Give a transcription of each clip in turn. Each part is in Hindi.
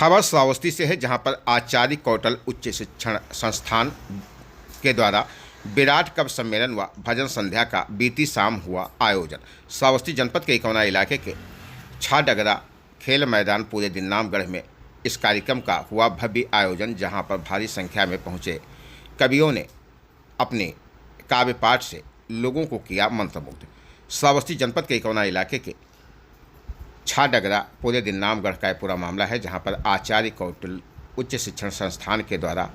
खबर श्रावस्ती से है, जहां पर आचार्य कौटल उच्च शिक्षण संस्थान के द्वारा विराट कवि सम्मेलन व भजन संध्या का बीती शाम हुआ आयोजन। श्रावस्ती जनपद के इकौना इलाके के छाडगरा खेल मैदान पूरे दिन नामगढ़ में इस कार्यक्रम का हुआ भव्य आयोजन, जहां पर भारी संख्या में पहुंचे कवियों ने अपने काव्य पाठ से लोगों को किया मंत्रमुग्ध। श्रावस्ती जनपद के इकौना इलाके के छाडगरा पूरे दिन नामगढ़ का पूरा मामला है, जहां पर आचार्य कौटल उच्च शिक्षण संस्थान के द्वारा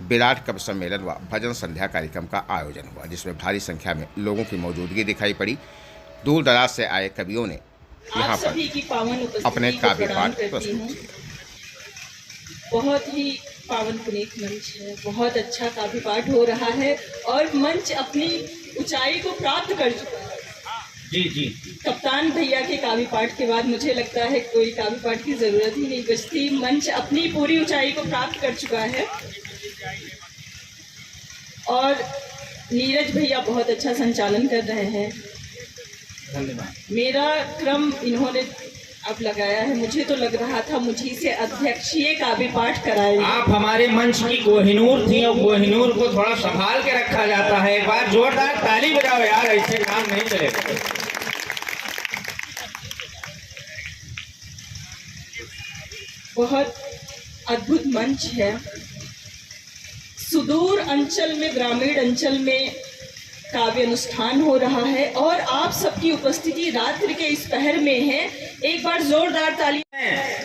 विराट कवि सम्मेलन व भजन संध्या कार्यक्रम का आयोजन हुआ, जिसमें भारी संख्या में लोगों की मौजूदगी दिखाई पड़ी। दूर दराज से आए कवियों ने यहाँ पर अपने काव्य पाठ प्रस्तुत किए। बहुत ही पावन पुनीत मंच है, बहुत अच्छा काव्य पाठ हो रहा है और मंच अपनी ऊंचाई को प्राप्त कर चुका है। जी कप्तान भैया के काव्य पाठ के बाद मुझे लगता है कोई काव्य पाठ की जरूरत ही नहीं बचती। मंच अपनी पूरी ऊंचाई को प्राप्त कर चुका है और नीरज भैया बहुत अच्छा संचालन कर रहे हैं। धन्यवाद। मेरा क्रम इन्होंने अब लगाया है, मुझे तो लग रहा था मुझे से अध्यक्षीय काव्य पाठ कराएंगे। आप हमारे मंच की कोहिनूर थी और कोहिनूर को थोड़ा संभाल के रखा जाता है। एक बार जोरदार ताली बजाओ यार, ऐसे काम नहीं चलेगा। बहुत अद्भुत मंच है। सुदूर अंचल में, ग्रामीण अंचल में काव्य अनुष्ठान हो रहा है और आप सबकी उपस्थिति रात्रि के इस पहर में है। एक बार जोरदार ताली।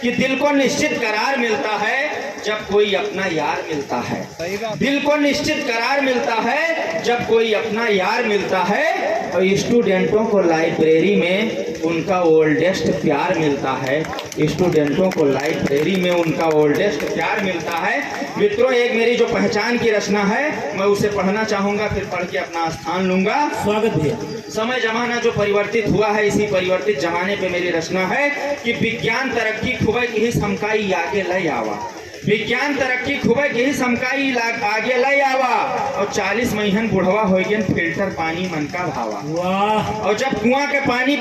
कि दिल को निश्चित करार मिलता है जब कोई अपना यार मिलता है। दिल को निश्चित करार मिलता है जब कोई अपना यार मिलता है। और स्टूडेंटों को लाइब्रेरी में उनका ओल्डेस्ट प्यार मिलता है। स्टूडेंटों को लाइब्रेरी में उनका ओल्डेस्ट प्यार मिलता है। मित्रों, एक मेरी जो पहचान की रचना है, मैं उसे पढ़ना चाहूंगा, फिर पढ़ के अपना स्थान लूंगा। स्वागत भैया। समय जमाना जो परिवर्तित हुआ है, इसी परिवर्तित जमाने पे मेरी रचना है कि विज्ञान तरक्की खुबे की समकाई आगे लय आवा। विज्ञान तरक्की खुबे की समकाई आगे लय आवा और 40 महीन बुढ़वा हो गए फिल्टर पानी मन का भावा। वाह। और जब कुआं के पानी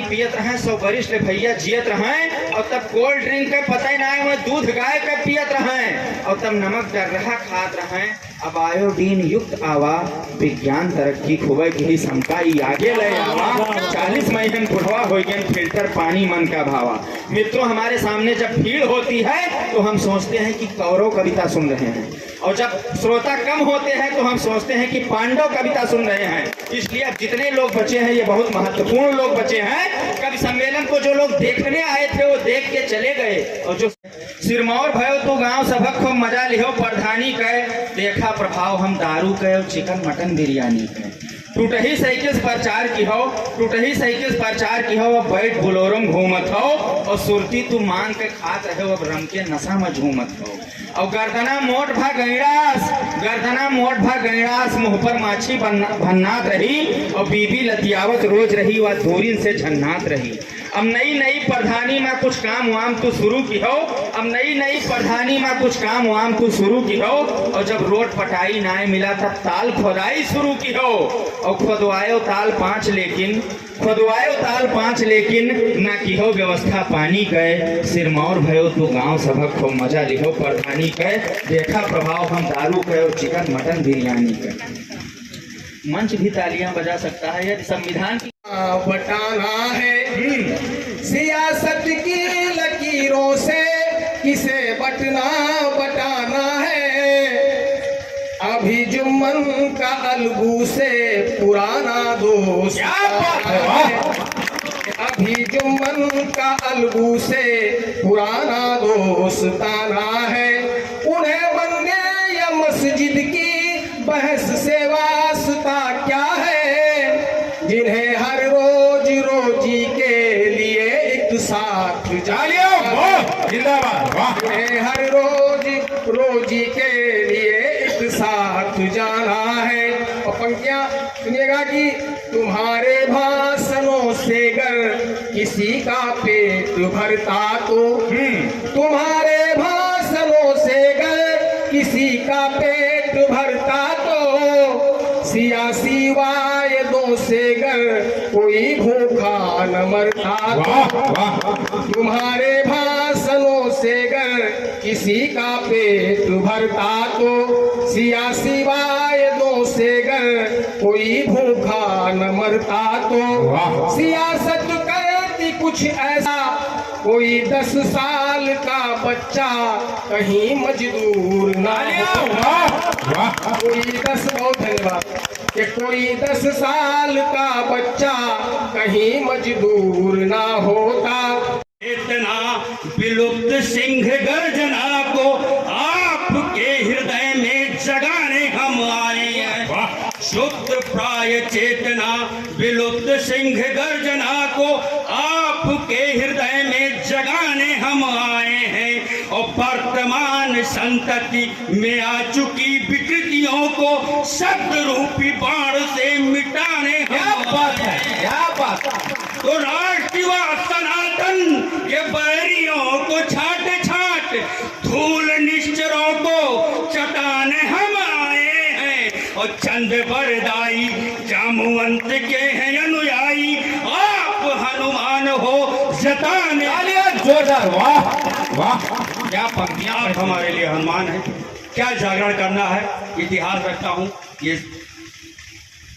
पियत रहे 100 वरिष्ठ भैया जियत रहे। और तब कोल्ड ड्रिंक के पता ना है, दूध गाय के पियत रहे। और तब नमक डर रहा खात रहे। अब आयोडीन युक्त आवा। विज्ञान तरक्की खुबे की समकाई आगे ले आवा। 40 महीन बुढ़वा हो गए फिल्टर पानी मन का भावा। मित्रों, हमारे सामने जब भीड़ होती है तो हम सोचते हैं कि कौरव कविता सुन रहे हैं, और जब श्रोता कम होते हैं तो हम सोचते हैं कि पांडव कविता सुन रहे हैं। इसलिए अब जितने लोग बचे हैं, ये बहुत महत्वपूर्ण लोग बचे हैं। कवि सम्मेलन को जो लोग देखने आए थे वो देख के चले गए। और जो सिरमौर भयो तो गांव सबक खूब मजा लिहो प्रधानी कहे। देखा प्रभाव हम दारू कहे और चिकन मटन बिरयानी कहे। टूटही साइकिल प्रचार की हो, अब बैठ बोलोरम घूमत हो। और सुरती तू मान के खात रहे हो, अब रंग के नशा में झूमत हो। और गर्दना मोट भा गैरास मुंह पर माछी भन्नात रही। और बीबी लतियावत रोज रही व दूरिन से झन्नात रही। अब नई प्रधानी में कुछ काम वाम तू शुरू की हो। और जब रोड पटाई ना मिला तब ताल खोदाई शुरू की हो। और खोदवायो ताल 5 लेकिन ना की हो व्यवस्था पानी गए। सिरमौर भयो तू गांव सबक खूब मजा लिहो प्रधानी कहे। देखा प्रभाव हम दारू कहे और चिकन मटन बिरयानी कहे। मंच भी तालियां बजा सकता है। यदि संविधान की बटाना है सियासत की लकीरों से, किसे बटाना है। अभी जुम्मन का अलगू से पुराना दोस्त है। अभी जुम्मन का अलगू से पुराना दोस्ताना है। उन्हें मंदिर या मस्जिद की बहस से वास्ता क्या है। जिन्हें हर रोज रोजी के लिए एक साथ जिन्हें हर रोज रोजी के लिए एक साथ जाना है। और पंक्तियां सुनिएगा कि तुम्हारे भाषणों से गर किसी का पेट भरता तो, तुम्हारे भाषणों से गर किसी का पेट भरता तो, सियासी वायदों भाषणों से गर कोई भूखा न मरता तुम्हारे भाषणों से गर किसी का पेट भरता तो सियासी वायदों से गर कोई भूखा न मरता तो सियासत करती कुछ ऐसा कोई 10 साल का बच्चा कहीं मजदूर ना होता कोई 10 बहुत धन्यवाद कि कोई 10 साल का बच्चा कहीं मजदूर ना होता। इतना विलुप्त सिंह गर्जना को आपके हृदय में जगाने हम आए हैं। शुद्ध प्राय चेतना विलुप्त सिंह गर्जना को आपके हृदय में जगाने हम आए हैं और वर्तमान संतति में आ चुकी विकृतियों को शब्द रूपी बाण से मिटाने हम आए हैं। तो राष्ट्रवाद सनातन के बैरियों को छाट छाट धूल निश्चरों को चटाने हम आए हैं और चंद बरदाई जामुवंत के हैं अनुयायी आप हनुमान हो जताने जोरदार वाह वाह क्या पंक्तियां आप हमारे लिए हनुमान है। क्या जागरण करना है, इतिहास रखता हूँ। ये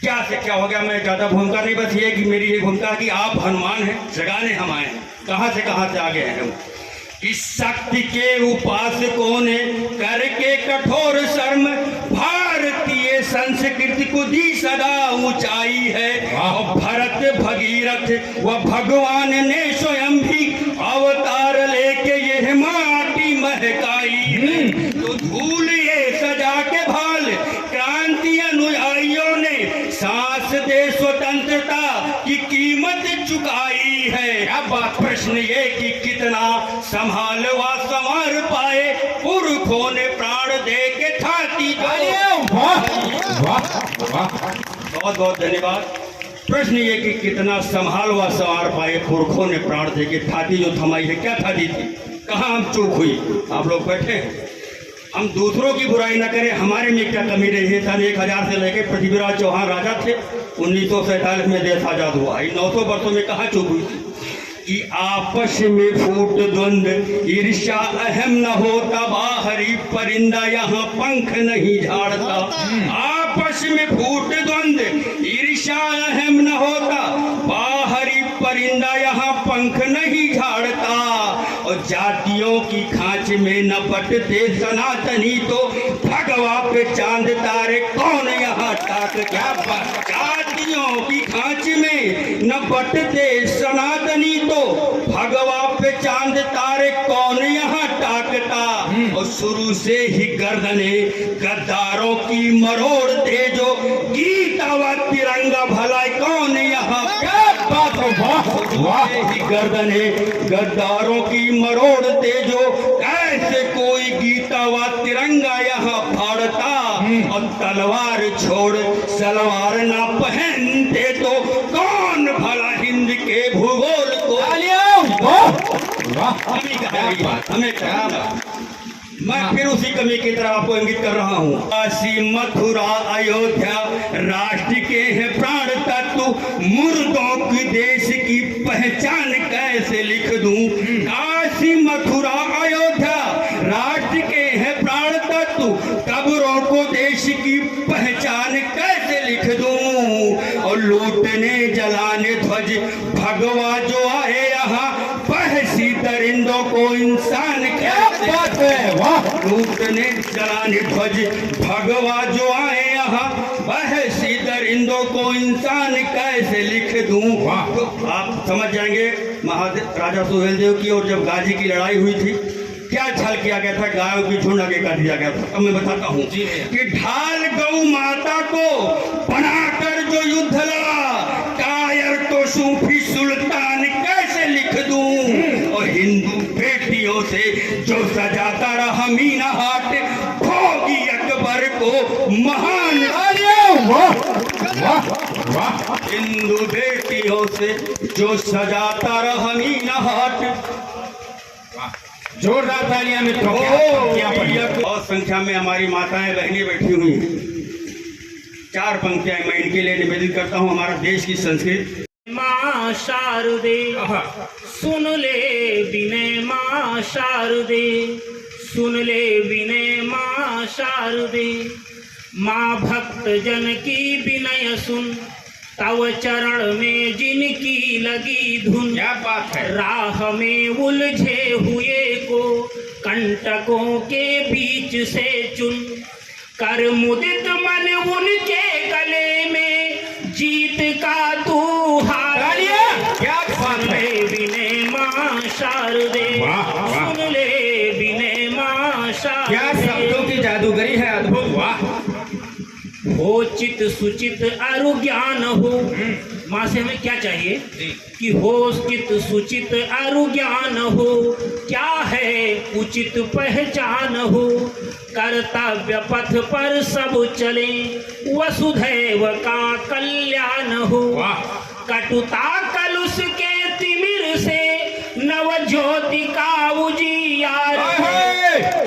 क्या से क्या हो गया, मैं ज्यादा भूमिका नहीं, बस ये कि मेरी ये भूमिका है कि आप हनुमान हैं, जगाने हम आए। कहाँ से आगे हैं हम। इस शक्ति के उपासकों ने करके कठोर शर्म भारतीय संस्कृति को दी सदा ऊंचाई है और भरत भगीरथ व भगवान ने स्वयं भी अवतार लेके यह माटी महकाई। तो धूल ये सजा के भाल क्रांति अनुयायियों ने सांस दे स्वतंत्रता की कीमत चुकाई है। अब प्रश्न ये कि कितना संभाल व संवार पाए पुरखों ने प्राण दे के छाती। बहुत बहुत धन्यवाद। प्रश्न ये कि कितना संभाल व संवार पाए पुरखों ने प्राण दे के छाती जो थमाई है। क्या छाती थी, कहाँ हम चूक हुई। आप लोग बैठे, हम दूसरों की बुराई न करें, हमारे में क्या कमी रही है। सन 1000 से लेकर पृथ्वीराज चौहान राजा थे, 1947 में देश आजाद हुआ। इन 900 वर्षों में कहाँ चूक हुई थी कि आपस में फूट द्वंद ईर्ष्या अहम न होता, बाहरी परिंदा यहाँ पंख नहीं झाड़ता। आपस में फूट द्वंद ईर्ष्या अहम न होता, बाहरी परिंदा यहाँ पंख नहीं झाड़ता। और जातियों की खांच में न बटते सनातनी तो भगवा पे चांद तारे कौन यहाँ टाक। क्या जातियों की खांच में न बटते सनातनी तो भगवा पे चांद तारे कौन यहाँ टाकता। और शुरू से ही गर्दने गद्दारों की मरोड़ते जो गीता व तिरंगा भला कौन यहाँ। क्या बात है, ही गर्दने गद्दारों की मरोड़ते जो कैसे कोई गीता व तिरंगा यहाँ फाड़ता। और तलवार छोड़ सलवार ना पहनते तो कौन भला हिंद के भूगोल को। हमें क्या, मैं फिर उसी कमी की तरफ आपको इंगित कर रहा हूँ। काशी मथुरा अयोध्या राष्ट्र के हैं प्राण तत्व, मुर्दों की देश की पहचान कैसे लिख दूं। काशी मथुरा अयोध्या राष्ट्र के हैं प्राण तत्व, कब्रों को देश की पहचान कैसे लिख दूं। और लूटने जलाने ध्वज भगवा जो आए यहाँ, बहसी दरिंदों को इंसान कैसे। बात है, वाह। लूटने जलाने ध्वज भगवा जो आए यहाँ, बहसी दरिंदों को इंसान कैसे लिख दूं। तो आप समझ जाएंगे राजा सुहेलदेव की और जब गाजी की लड़ाई हुई थी क्या छल किया गया था, गायों की झुंड आगे कर दिया गया था। अब मैं बताता हूँ कि ढाल गौ माता को बनाकर जो युद्ध लड़ा, कायर तो सूफी सुल्तान कैसे लिख दूं। और हिंदू बेटियों से जो सजाता रहा मीना हाट, भोगी अकबर को महान। हिंदू बेटियों से जो सजाता रहा मीना हाट। जोरदार तालियां मित्रों। बहुत संख्या में हमारी माताएं बहनें बैठी हुई हैं। 4 पंक्तियां मैं इनके लिए निवेदित करता हूँ। हमारा देश की संस्कृति। माँ शारदे सुन ले विनय, माँ शारदे सुन ले विनय, माँ शारदे। माँ भक्त जन की विनय सुन, तव चरण में जिनकी लगी धुन। क्या बात है। राह में उलझे हुए को कंटकों के बीच से चुन, कर मुदित मन उनके गले में जीत का तू हार। क्या बात है। विनय माँ शारदे सुन ले विनय माँ शारदे। क्या शब्दों की जादूगरी है, अद्भुत। वाह। हो चित सुचित अरु ज्ञान हो। माँ से हमें क्या चाहिए कि हो चित सुचित अरु ज्ञान हो, क्या है उचित पहचान हो। कर्तव्य पथ पर सब चले, वसुधैव का कल्याण हो। कटुता कलुष के तिमिर से नव ज्योति का उजियार।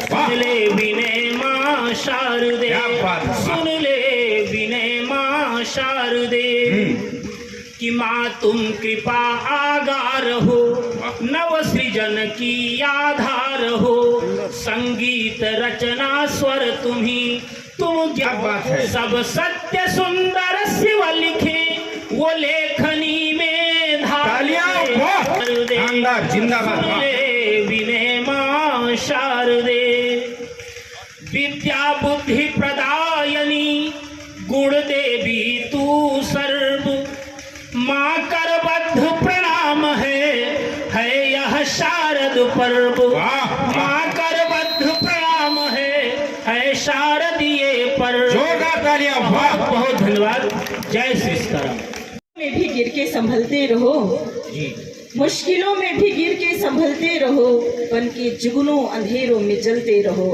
सुन ले विनय माँ शारदे, सुन ले विनय माँ शारदे। कि माँ तुम कृपा आगार हो, नव सृजन की आधार हो। संगीत रचना स्वर तुम्ही, तुम क्या बात है। सब सत्य सुंदर शिव लिखे, वो लेखनी में धार दे। जिंदाबाद। विनय माँ शारदे। विद्या बुद्धि प्रदायनी, गुण देवी तू सर्व। माँ करबद्ध प्रणाम है यह शारद पर्व। माँ करबद्ध प्रणाम है शारदीय पर्व। बहुत धन्यवाद। जय श्री सीताराम। में भी गिर के संभलते रहो, मुश्किलों में भी गिर के संभलते रहो, बन के जुगनों अंधेरों में जलते रहो।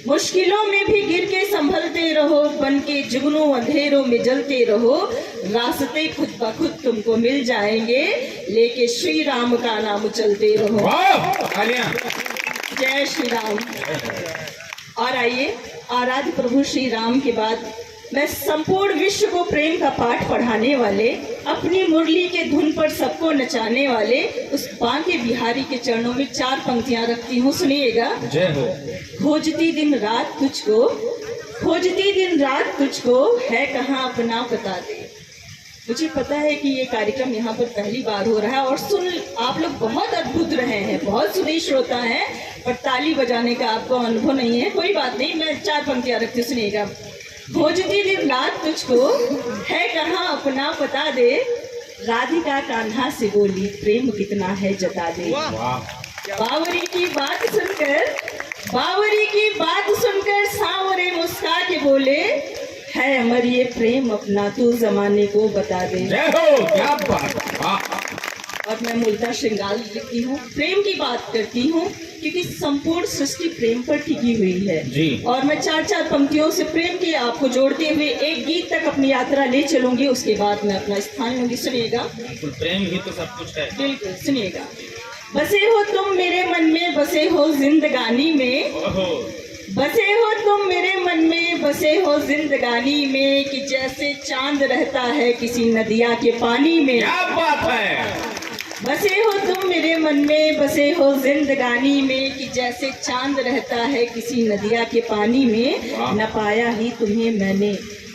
मुश्किलों में भी गिर के संभलते रहो, बन के जुगनों अंधेरों में जलते रहो। रास्ते खुद ब खुद तुमको मिल जाएंगे, लेके श्री राम का नाम चलते रहो। जय श्री राम। और आइए, आराध्य प्रभु श्री राम के बाद मैं संपूर्ण विश्व को प्रेम का पाठ पढ़ाने वाले, अपनी मुरली के धुन पर सबको नचाने वाले उस बांके बिहारी के चरणों में 4 पंक्तियां रखती हूँ। सुनिएगा। जय हो। खोजती दिन रात तुझको, खोजती दिन रात तुझको, है कहाँ अपना बता दे। मुझे पता है कि ये कार्यक्रम यहाँ पर पहली बार हो रहा है और सुन आप लोग बहुत अद्भुत रहे हैं, बहुत सुधीर श्रोता हैं, पर ताली बजाने का आपको अनुभव नहीं है। कोई बात नहीं, मैं 4 पंक्तियां रखती हूँ। सुनिएगा। खोजती दिन रात तुझको, है कहाँ अपना बता दे। राधिका कान्हा से बोली, प्रेम कितना है जता दे। बावरी की बात सुनकर, बावरी की बात सुनकर सांवरे मुस्का के बोले, है अमर ये प्रेम अपना, तू जमाने को बता दे। जय हो। क्या बात। और मैं मूलतः श्रृंगार लिखती हूँ, प्रेम की बात करती हूँ, क्योंकि संपूर्ण सृष्टि प्रेम पर टिकी हुई है जी। और मैं 4 पंक्तियों से प्रेम के आपको जोड़ते हुए एक गीत तक अपनी यात्रा ले चलूंगी, उसके बाद मैं अपना स्थान लूंगी। सुनिएगा। प्रेम ही तो सब कुछ है। बिल्कुल। सुनिएगा। बसे हो तुम मेरे मन में, बसे हो जिंदगानी में, बसे हो तुम मेरे मन में, बसे हो जिंदगानी में, कि जैसे चांद रहता है किसी नदिया के पानी में। क्या बात है। बसे हो तुम मेरे मन में, बसे हो जिंदगानी में, कि जैसे चांद रहता है किसी नदिया के पानी में। न पाया ही तुम्हें मैंने,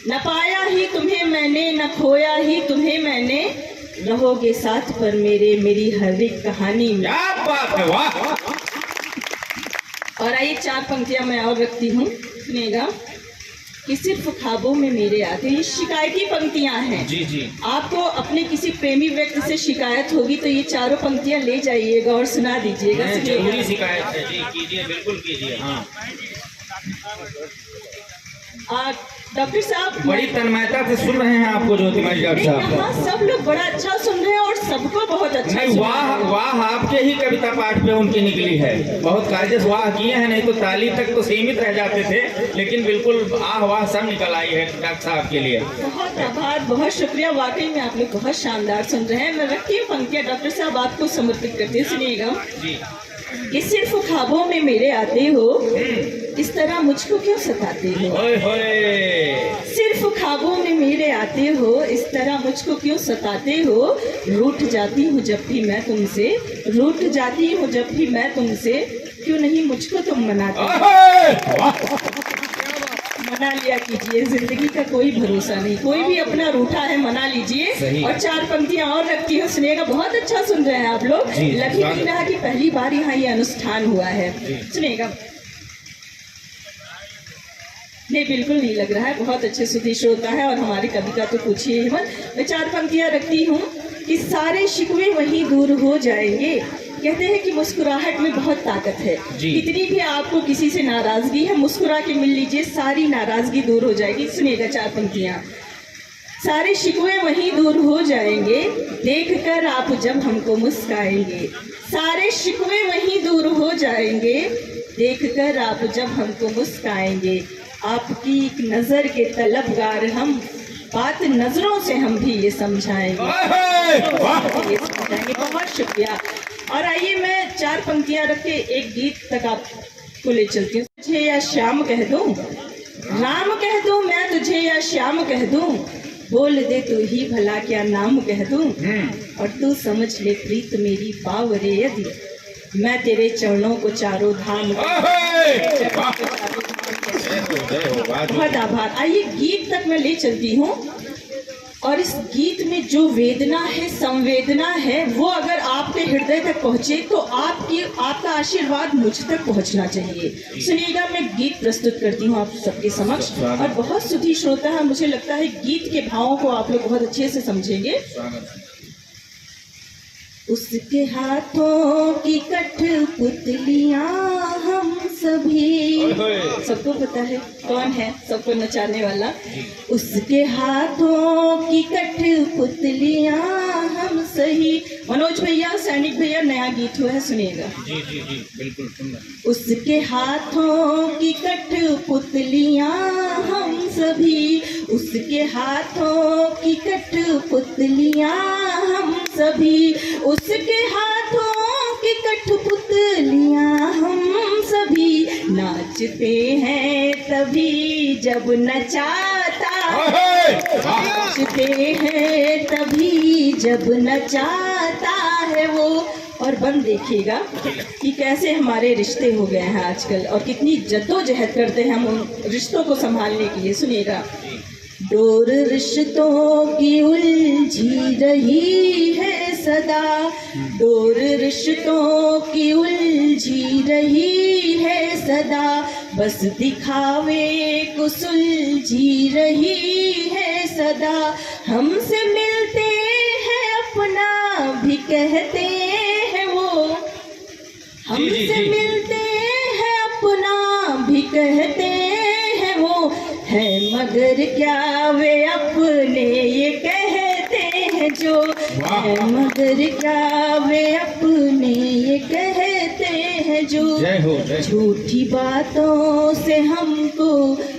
न पाया ही तुम्हें मैंने, न खोया ही तुम्हें मैंने, रहोगे साथ पर मेरे, मेरी हर एक कहानी में। क्या बात है। वाह। और आइए 4 पंक्तियां मैं और रखती हूँ। सुनिएगा। कि सिर्फ ख्वाबों में मेरे आते, ये शिकायती पंक्तियां हैं। जी जी। आपको अपने किसी प्रेमी व्यक्ति से शिकायत होगी तो ये 4 पंक्तियां ले जाइएगा और सुना दीजिएगा। जरूरी शिकायत है जी, कीजिए, बिल्कुल कीजिए। हाँ। डॉक्टर साहब बड़ी तन्मयता से सुन रहे हैं आपको ज्योतिमय डॉक्टर साहब। हाँ, सब लोग बड़ा अच्छा सुन रहे हैं और सबको बहुत अच्छा। नहीं, वाह वाह, आपके ही कविता पाठ पे उनकी निकली है। बहुत काजस वाह किए हैं, नहीं तो ताली तक तो सीमित रह जाते थे, लेकिन बिल्कुल आह वाह सब निकल आई है डॉक्टर साहब के लिए। बहुत आभार, बहुत शुक्रिया। वाकई में आप लोग बहुत शानदार सुन रहे हैं। मैं रखती हूँ पंक्तियाँ डॉक्टर साहब आपको समर्पित करते हैं। सुनिएगा। कि सिर्फ ख्वाबों में मेरे आते हो, इस तरह मुझको क्यों सताते हो। होए होए। सिर्फ ख्वाबों में मेरे आते हो, इस तरह मुझको क्यों सताते हो। रूठ जाती हूँ जब भी मैं तुमसे, रूठ जाती हूँ जब भी मैं तुमसे, क्यों नहीं मुझको तुम मनाते हो। मना लिया कीजिए, जिंदगी का कोई भरोसा नहीं, कोई भी अपना रूठा है मना लीजिए। और 4 पंक्तियां और रखती हूँ, सुनिएगा। बहुत अच्छा सुन रहे हैं आप लोग। लकी दीना की पहली बार यहाँ ये अनुष्ठान हुआ है, सुनिएगा। नहीं, बिल्कुल नहीं लग रहा है, बहुत अच्छे सुधी श्रोता है और हमारी कवि का तो पूछिए ही मत। मैं 4 पंक्तियां रखती हूँ कि सारे शिकवे वहीं दूर हो जाएंगे। कहते हैं कि मुस्कुराहट में बहुत ताकत है। कितनी भी आपको किसी से नाराजगी है, मुस्कुरा के मिल लीजिए, सारी नाराजगी दूर हो जाएगी। सुनिएगा 4 पंक्तियां। सारे शिकवे वहीं दूर हो जाएंगे, देखकर आप जब हमको मुस्काएंगे। सारे शिकवे वहीं दूर हो जाएंगे, देखकर आप जब हमको मुस्काएंगे। आपकी एक नजर के तलबगार हम, बात नजरों से हम भी ये समझाएंगे। बहुत शुक्रिया। और आइए मैं 4 पंक्तियां रख के एक गीत तक आपको ले चलती हूँ। तुझे या श्याम कह दूं, राम कह दूं, मैं तुझे या श्याम कह दूं, बोल दे तू ही भला क्या नाम कह दूं। और तू समझ ले प्रीत मेरी पावरे यदि, मैं तेरे चरणों को चारों धाम। बहुत आभार। आइए गीत तक मैं ले चलती हूँ। और इस गीत में जो वेदना है, संवेदना है, वो अगर आपके हृदय तक पहुंचे तो आपका आशीर्वाद मुझ तक पहुंचना चाहिए। सुनिएगा, मैं गीत प्रस्तुत करती हूँ आप सबके समक्ष। और बहुत सुधी श्रोता है, मुझे लगता है गीत के भावों को आप लोग बहुत अच्छे से समझेंगे। उसके हाथों की कठपुतलियां हम सभी, सबको पता है कौन है, सबको नचाने वाला। उसके हाथों की कठपुतलियां हम सही। मनोज भैया, सैनिक भैया, नया गीत हुआ है, सुनिएगा। जी जी जी, बिल्कुल सुन। उसके हाथों की कठपुतलियां हम सभी, उसके हाथों की कठपुतलियां हम सभी, उसके हाथों की कठपुतलियां हम सभी। नाचते हैं तभी जब नचाता, नाचते हैं तभी जब नचाता है वो। और बन देखिएगा कि कैसे हमारे रिश्ते हो गए हैं आजकल और कितनी जद्दोजहद करते हैं हम उन रिश्तों को संभालने के लिए। सुनिएगा। डोर रिश्तों की उलझी रही है सदा, डोर रिश्तों की उलझी रही है सदा, बस दिखावे को सुलझी रही है सदा। हमसे मिलते हैं अपना भी कहते हैं वो, हमसे मिलते हैं अपना भी कहते हैं वो, है मगर क्या वे अपने ये कहते हैं जो, है मगर क्या वे अपने ये कहते हैं जो। झूठी बातों से हमको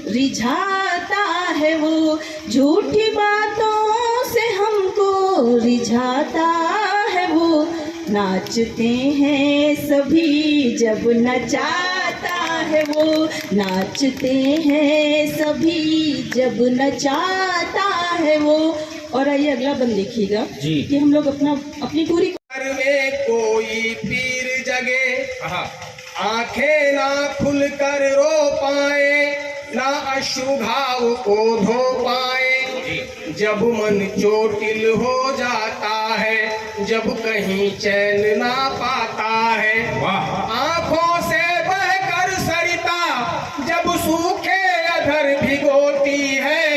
रिझाता है वो, झूठी बातों से हमको रिझाता है वो। नाचते हैं सभी जब नचाता है वो, नाचते हैं सभी जब नचाता है वो। और आइए अगला बंद देखिएगा कि हम लोग अपनी पूरी में कोई पीर जगे, आंखें ना खुल कर रो पाए, ना अश्रु घाव को धो पाए। जब मन चोटिल हो जाता है, जब कहीं चैन ना पाता है, आंखों से बहकर सरिता जब सूखे अधर भिगोती है,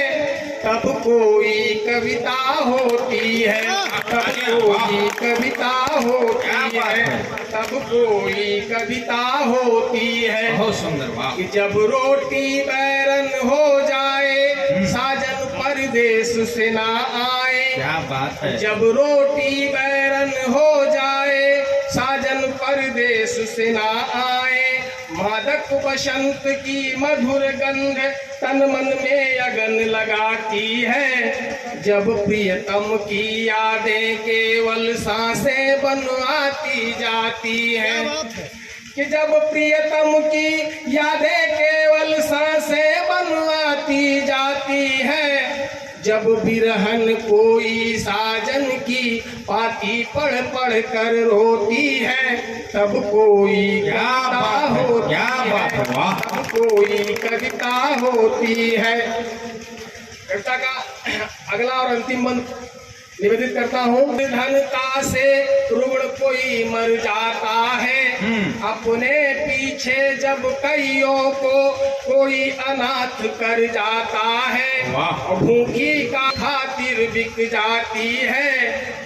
तब कोई कविता होती है, तब कोई कविता होती है, तब कोई कविता होती है। बहुत सुंदर, वाह। कि जब रोटी बैरन हो जाए, साजन परदेश से ना आए, क्या बात है। जब रोटी बैरन हो जाए, साजन परदेश से ना आए, मादक बसंत की मधुर गंध तन मन में अगन लगाती है। जब प्रियतम की यादें केवल सांसें बनवाती जाती है, कि जब प्रियतम की यादें केवल सांसें बनवाती जाती है, जब बिरहन कोई साजन की पाती पढ़ पढ़ कर रोती है, तब कोई गाता होती है, तब कोई कविता होती है। कविता का अगला और अंतिम बंद निवेदित करता हूँ। धनता से रुग्ण कोई मर जाता है, अपने पीछे जब कईयों को कोई अनाथ कर जाता है। भूखी का खातिर बिक जाती है,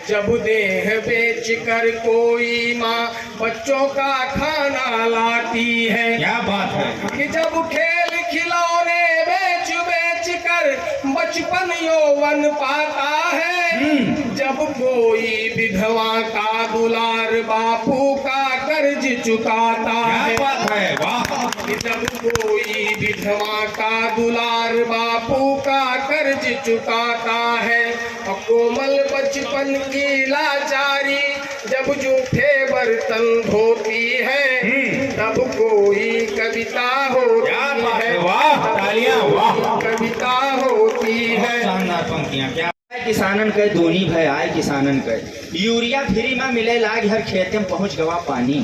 जब देह बेच कर कोई माँ बच्चों का खाना लाती है। क्या बात है कि जब खेल खिलौने बेच बेच कर बचपन यौवन पाता है, जब कोई विधवा का दुलार बापू का कर्ज चुकाता है। क्या बात है, वाह। जब कोई विधवा का दुलार बापू का कर्ज चुकाता है, और कोमल बचपन की लाचारी जब जूठे बर्तन धोती है, तब कोई कविता होती है। वाह, तालियां, वाह। कविता होती है। शानदार पंक्तियां। क्या किसानन के दूनी भय आए किसानन के, यूरिया फ्री में मिले लाग हर खेत में पहुंच गवा पानी।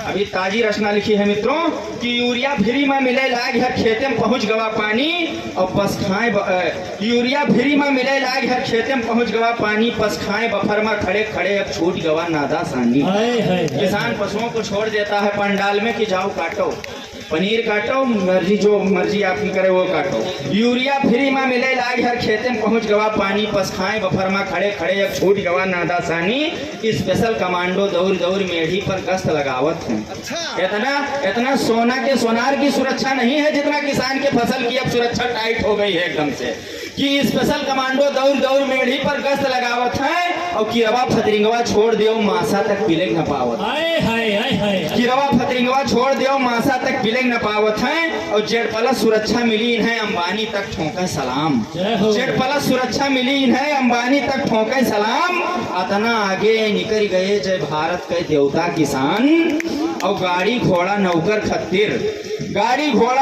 अभी ताजी रचना लिखी है मित्रों कि यूरिया फ्री में मिले लाग हर खेत में पहुंच गवा पानी, और पस खाए यूरिया फ्री में मिले लाग हर खेत में पहुंच गवा पानी, पस खाए बफर में खड़े खड़े अब छूट गवा नादा सानी। किसान पशुओं को छोड़ देता है पंडाल में कि जाओ काटो, पनीर काटो, मर्जी जो मर्जी आपकी करे वो काटो। यूरिया फ्री में मिले लाग हर खेते में पहुंच गवा पानी, पस खाए बफर में खड़े खड़े अब छूट गवा नादा सानी। स्पेशल कमांडो दौड़ दौड़ मेढ़ी पर गश्त लगावत है। इतना सोना के सोनार की सुरक्षा नहीं है जितना किसान के फसल की अब सुरक्षा टाइट हो गई है एकदम से, कि स्पेशल कमांडो दौड़ दौड़ मेढ़ी पर गश्त लगावत है, और किरवा फतरिंगवा छोड़ दियो मासा तक पिले न पावत। किरवा फतरिंगवा छोड़ दियो मासा तक पिले न पावत है, और जेड प्लस सुरक्षा मिली है अंबानी तक ठोके सलाम। जेड प्लस सुरक्षा मिली है अंबानी तक ठोके सलाम। अतना आगे निकल गए जय भारत के देवता किसान, और गाड़ी घोड़ा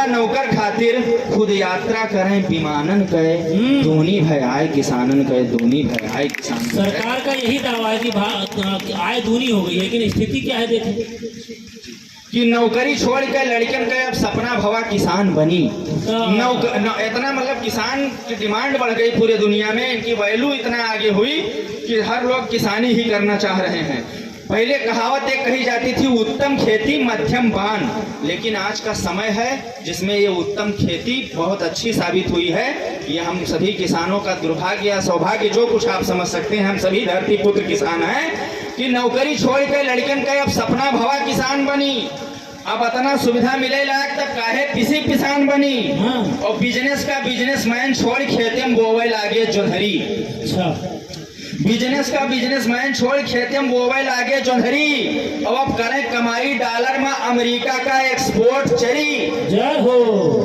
नौकर खातिर खुद यात्रा करें विमानन कहे, दूनी भय आए किसानन कहे, दूनी भय आए किसान। सरकार का यही दावा है कि आय दूनी हो गई है, लेकिन स्थिति क्या है देखें कि नौकरी छोड़ के लड़कन का अब सपना भवा किसान बनी। इतना मतलब किसान की डिमांड बढ़ गई पूरे दुनिया में, इनकी वैल्यू इतना आगे हुई कि हर लोग किसानी ही करना चाह रहे हैं। पहले कहावत एक कही जाती थी, उत्तम खेती मध्यम बान, लेकिन आज का समय है जिसमें ये उत्तम खेती बहुत अच्छी साबित हुई है। ये हम सभी किसानों का दुर्भाग्य या सौभाग्य जो कुछ आप समझ सकते हैं, हम सभी धरती पुत्र किसान हैं कि नौकरी छोड़ के लड़कन का अब सपना भवा किसान बनी। अब इतना सुविधा मिले लायक तब काहे किसी किसान बनी। और बिजनेसमैन छोड़ खेते में बोवे लागे जोधरी। बिजनेसमैन छोड़ खेते में बोवे लागे जोधरी, अब करें कमाई डॉलर में अमेरिका का एक्सपोर्ट चरी। जय हो।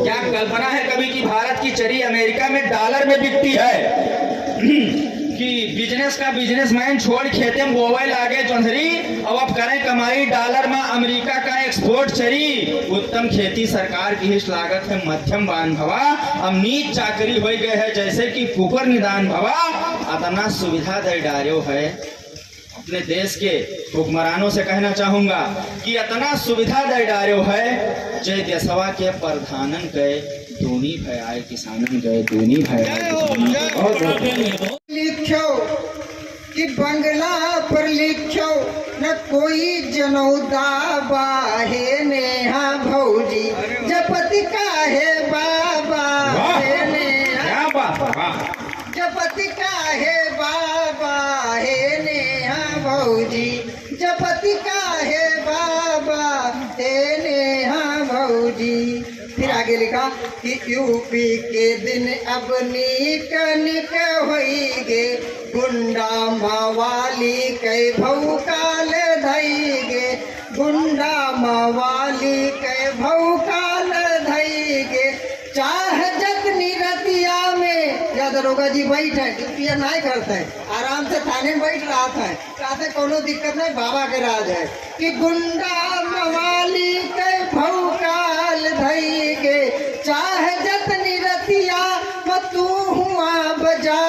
क्या कल्पना है कभी कि भारत की चरी अमेरिका में डॉलर में बिकती है। कि बिजनेसमैन छोड़ खेते में बोवे लागे जोधरी, अब करें कमाई डॉलर में अमेरिका का एक्सपोर्ट चरी। उत्तम खेती सरकार की हिस्स लागत है मध्यम बान भवा, अब नीच चाकरी हो गए है जैसे कि कुकर निदान भवा। इतना सुविधा दे डालो है, अपने देश के हुक्मरानों से कहना चाहूंगा कि इतना सुविधा दे डालो है, जय देशवा के प्रधानन गए दूनी भय आए किसानन गए, दूनी भय आए। लिखो कि बंगला पर लिखो न कोई जनौदा बाहे नेहा भौजी, जपति का है बाबा है नेहा, जपति का है बाबा है नेहा भौजी, जपति का है बाबा है नेहा भौजी। फिर आगे लिखा कि यूपी के दिन अब निक निक होइगे, गुंडा मवाली कै भौकाल धइगे, गुंडा मवाली कै भौकाल धइगे। चाह जतनी रतिया में या दरोगा जी बैठे ड्यूटिया नहीं करते हैं, आराम से थाने में बैठ रहा था, कहते कोनो दिक्कत नहीं, बाबा के राज है कि गुंडा मवाली के भौकाल धइगे। चाह जतनी रतिया तू हुआ बजा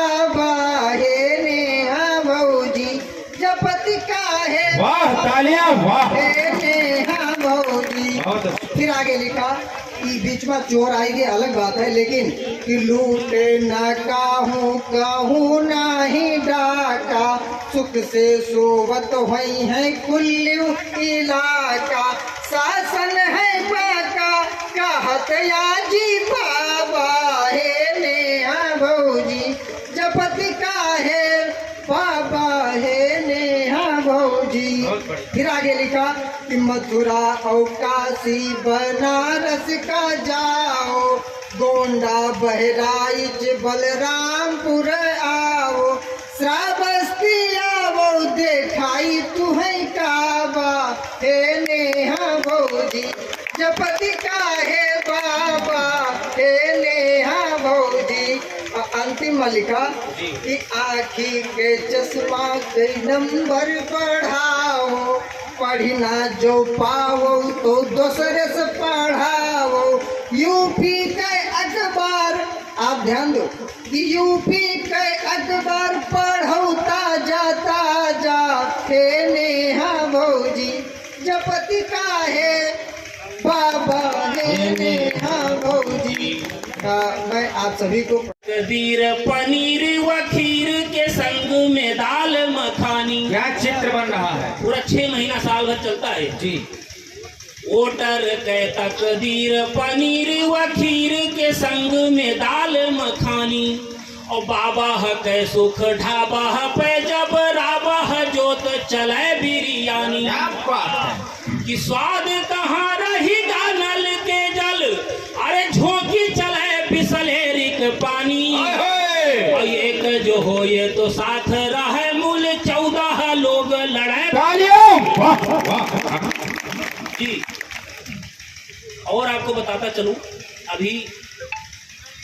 फिर आगे लिखा कि बीच में चोर आएंगे अलग बात है, लेकिन कि लूटे न कहूँ नहीं डाका, सुख से सोवत हुई है कुल्लू इलाका, शासन है बाका कहत याजी बाबा है नेहा भौजी, जपत का है बाबा है नेहा भौजी। फिर आगे लिखा कि मथुरा और काशी बनारस का जाओ, गोंडा बहराइच बलरामपुर आओ, श्रावस्ती आओ देखाई तुम्हें काबा हे नेहा भौजी, जपति का है बाबा हे नेहा भौजी। अंतिम में लिखा कि आँखी के चश्मा के नंबर बढ़ाओ, पढ़ना जो पाओ तो दूसरे से पढ़ाओ, यूपी के अखबार आप ध्यान दो कि यूपी के अखबार पढ़ौता जाता जा हे नेहा भौजी, जपति का है बाबा हे नेहा भौजी। मैं आप सभी को कदीर पनीर व खीर के संग में दाल मखानी, क्या चित्र बन रहा है। पूरा 6 महीना साल भर चलता है जी। वोटर कहता कदीर पनीर व खीर के संग में दाल मखानी, और बाबा कै सुख ढाबा पे जब राबा जोत चले बिरयानी, क्या बात है। कि स्वाद कहाँ रही नल के जल, अरे झोंकी चले बिसलेरिक पानी, और एक जो हो ये तो साथ रहे मूल 14 लोग लड़े जी। और आपको बताता चलूं, अभी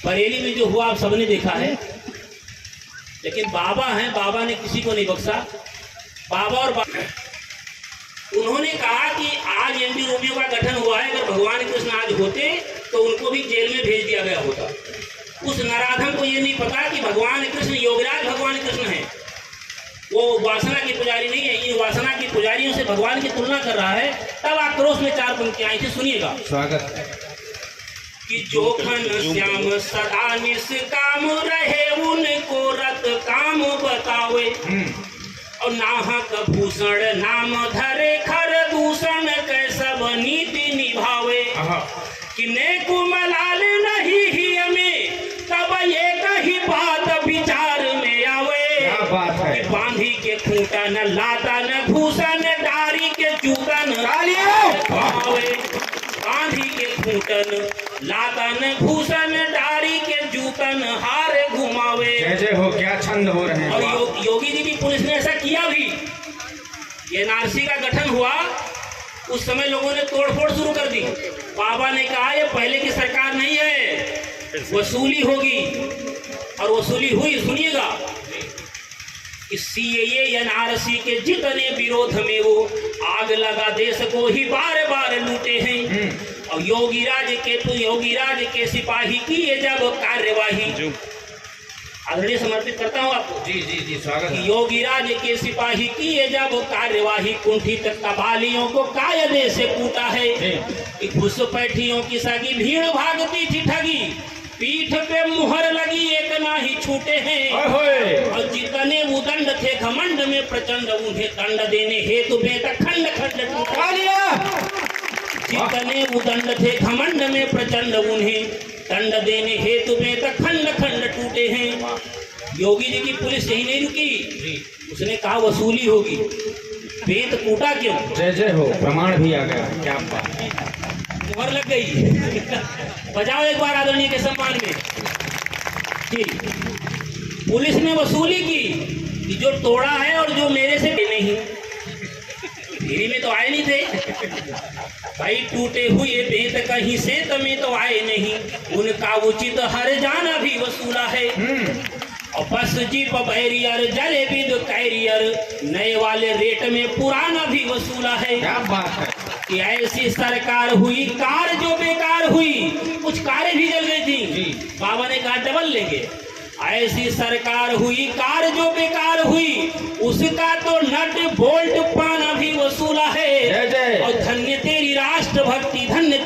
बरेली में जो हुआ आप सबने देखा है, लेकिन बाबा हैं, बाबा ने किसी को नहीं बख्शा। बाबा और उन्होंने कहा कि आज एमडी रोमियो का गठन हुआ है, अगर भगवान कृष्ण आज होते तो उनको भी जेल में भेज दिया गया होता। उस नराधम को ये नहीं पता कि भगवान कृष्ण योगराज भगवान कृष्ण है, वो वासना की पुजारी नहीं है। इन वासना की पुजारियों से भगवान की तुलना कर रहा है। तब आक्रोश में 4 पंक्तियां आई थी, सुनिएगा। स्वागत है। कि जो घन श्याम सदा निष्काम रहे, उनको रत काम बतावे, और नाहक भूषण नाम धरे खर दूषण कै सब नीति निभावे, कि नेकु मलाल नहीं ही हमें तब ये कही बात विचार में आवे, कि बांधी के खूंटा न लाता न भूषण डारी के जूतन घुमावे, बांधी के खूंटन लाता न भूषण डारी के जूतन हार घुमावे। जय हो, क्या छंद हो रहे हैं। और योगी जी की पुलिस ने ऐसा किया भी। ये एनआरसी का गठन हुआ, उस समय लोगों ने तोड़फोड़ शुरू कर दी। बाबा ने कहा ये पहले की सरकार नहीं है, वसूली होगी, और वसूली हुई। सुनिएगा, सीएए एनआरसी के जितने विरोध में वो आग लगा देश को ही बार बार लूटे हैं, और योगी राज के सिपाही किए जब कार्यवाही, आदरणीय समर्पित करता हूँ आपको। जी जी जी, स्वागत है। योगी राज के सिपाही किए जब कार्यवाही, कुंठित कबालियों को कायदे से कूटा है, घुसपैठियों की सगी भीड़ भागती थी ठगी, पीठ पे मुहर लगी एक ना ही छूटे हैं, और जितने उदंड थे घमंड में प्रचंड, उन्हें दंड देने हेतु बेत खंड खंड टूटा। जितने उदंड थे घमंड में प्रचंड, उन्हें दंड देने हेतु में तो खंड खंड टूटे हैं। योगी जी की पुलिस यही नहीं रुकी, उसने कहा वसूली होगी। बेत कूटा क्यों? जय जय हो, प्रमाण भी आ गया। क्या बात, मुहर लग गई। बजाओ एक बार आदरणीय के सम्मान में। पुलिस ने वसूली की कि जो तोड़ा है और जो मेरे से नहीं, धीरे में तो आए नहीं थे भाई, टूटे हुए बेत कहीं से तमें तो आए नहीं, उनका उचित हर जाना भी वसूला है। और बस जीप बैरियर जले विद कैरियर, नए वाले रेट में पुराना भी वसूला है। क्या बात है कि ऐसी सरकार हुई कार जो बेकार हुई, कुछ कारें भी जल गई थी, बाबा ने कहा डबल लेंगे। ऐसी सरकार हुई कार जो बेकार हुई, उसका तो नट बोल्ट पाना भी वसूला है। और धन्य तेरी राष्ट्रभक्ति, धन्य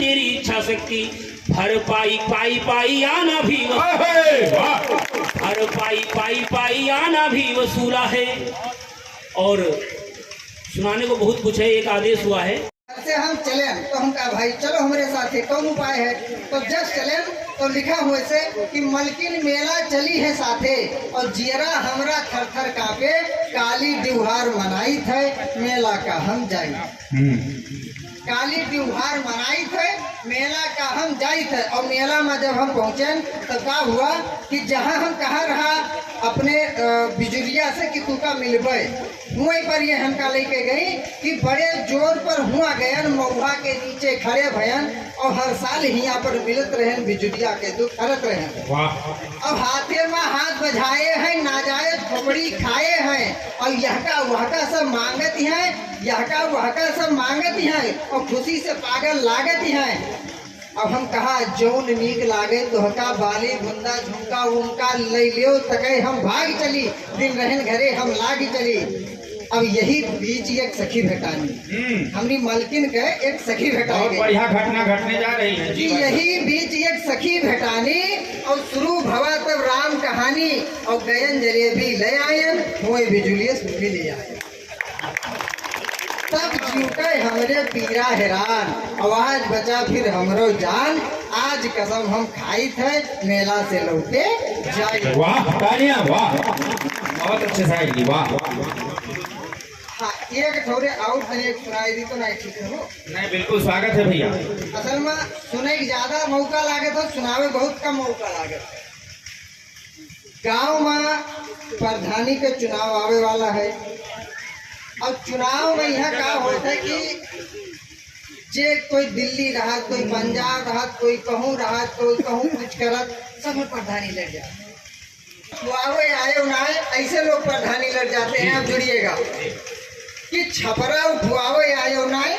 सकती। भर पाई पाई पाई आना भी भर पाई पाई पाई आना भी वसूला है। और सुनाने को बहुत कुछ है, एक आदेश हुआ है। से हम चले तो हम कहा भाई चलो हमारे साथ है, कौन उपाय है? तो जस्ट चले तो लिखा हुए से कि मलकिन मेला चली है साथे और जियरा हमरा थर थर कापे, काली त्योहार मनाई थे मेला का हम जाई। काली त्योहार मनाई थे मेला का हम जाई थे। और मेला में जब हम पहुँचे तो क्या हुआ कि जहाँ हम कहा रहा अपने बिजुलिया से कि तू का मिलबे, वहीं पर ये हमका लेके गई कि बड़े जोर पर हुआ गयन महुआ के नीचे खड़े भयन और हर साल यहाँ पर मिलत रहे बिजुलिया के दुख करत रहे। और हाथे में हाथ बजाए हैं, नाजायज खोपड़ी खाए हैं और यह का वह का सब मांगत हैं, यह का वह का सब मांगत हैं और खुशी से पागल लागत हैं। अब हम कहा जौन नीक लागे तोहका बाली बुंदा झुमका उमका ले लियो तके हम भाग चली, दिन रहन घरे हम लाग चली। अब यही बीच एक सखी भेटानी हमरी मलकिन के एक सखी भेटानी, बढ़िया घटना घटने जा रही है जी। यही बीच एक सखी भेटानी और शुरू भवा तब राम कहानी और गयन जलेबी ले आयन हुए बिजुलिये भी ले आए। तब जुटे हमरे पीरा हैरान, आवाज बचा फिर हमरो जान, आज कसम हम खाई थे मेला से लौटे जाए। वाह तालियां, वाह बहुत अच्छे शायरी, वाह। हाँ, एक थोड़े आउट मैंने सुनाई दी तो नहीं ठीक है वो नहीं, बिल्कुल स्वागत है भैया। असल में सुने के ज्यादा मौका लागे तो सुनावे बहुत कम मौका लागे। गांव में प्रधानी के चुनाव आवे वाला है और चुनाव में यहाँ क्या होता है कि जे कोई दिल्ली रहा, कोई पंजाब रहा, कोई कहूँ रहा, कोई कहूँ कुछ करत, सब में प्रधानी लड़ जाते। चुनावे आए उनाए ऐसे लोग प्रधानी लड़ जाते हैं। अब जुड़िएगा कि छपरा उठवावे आए उनाए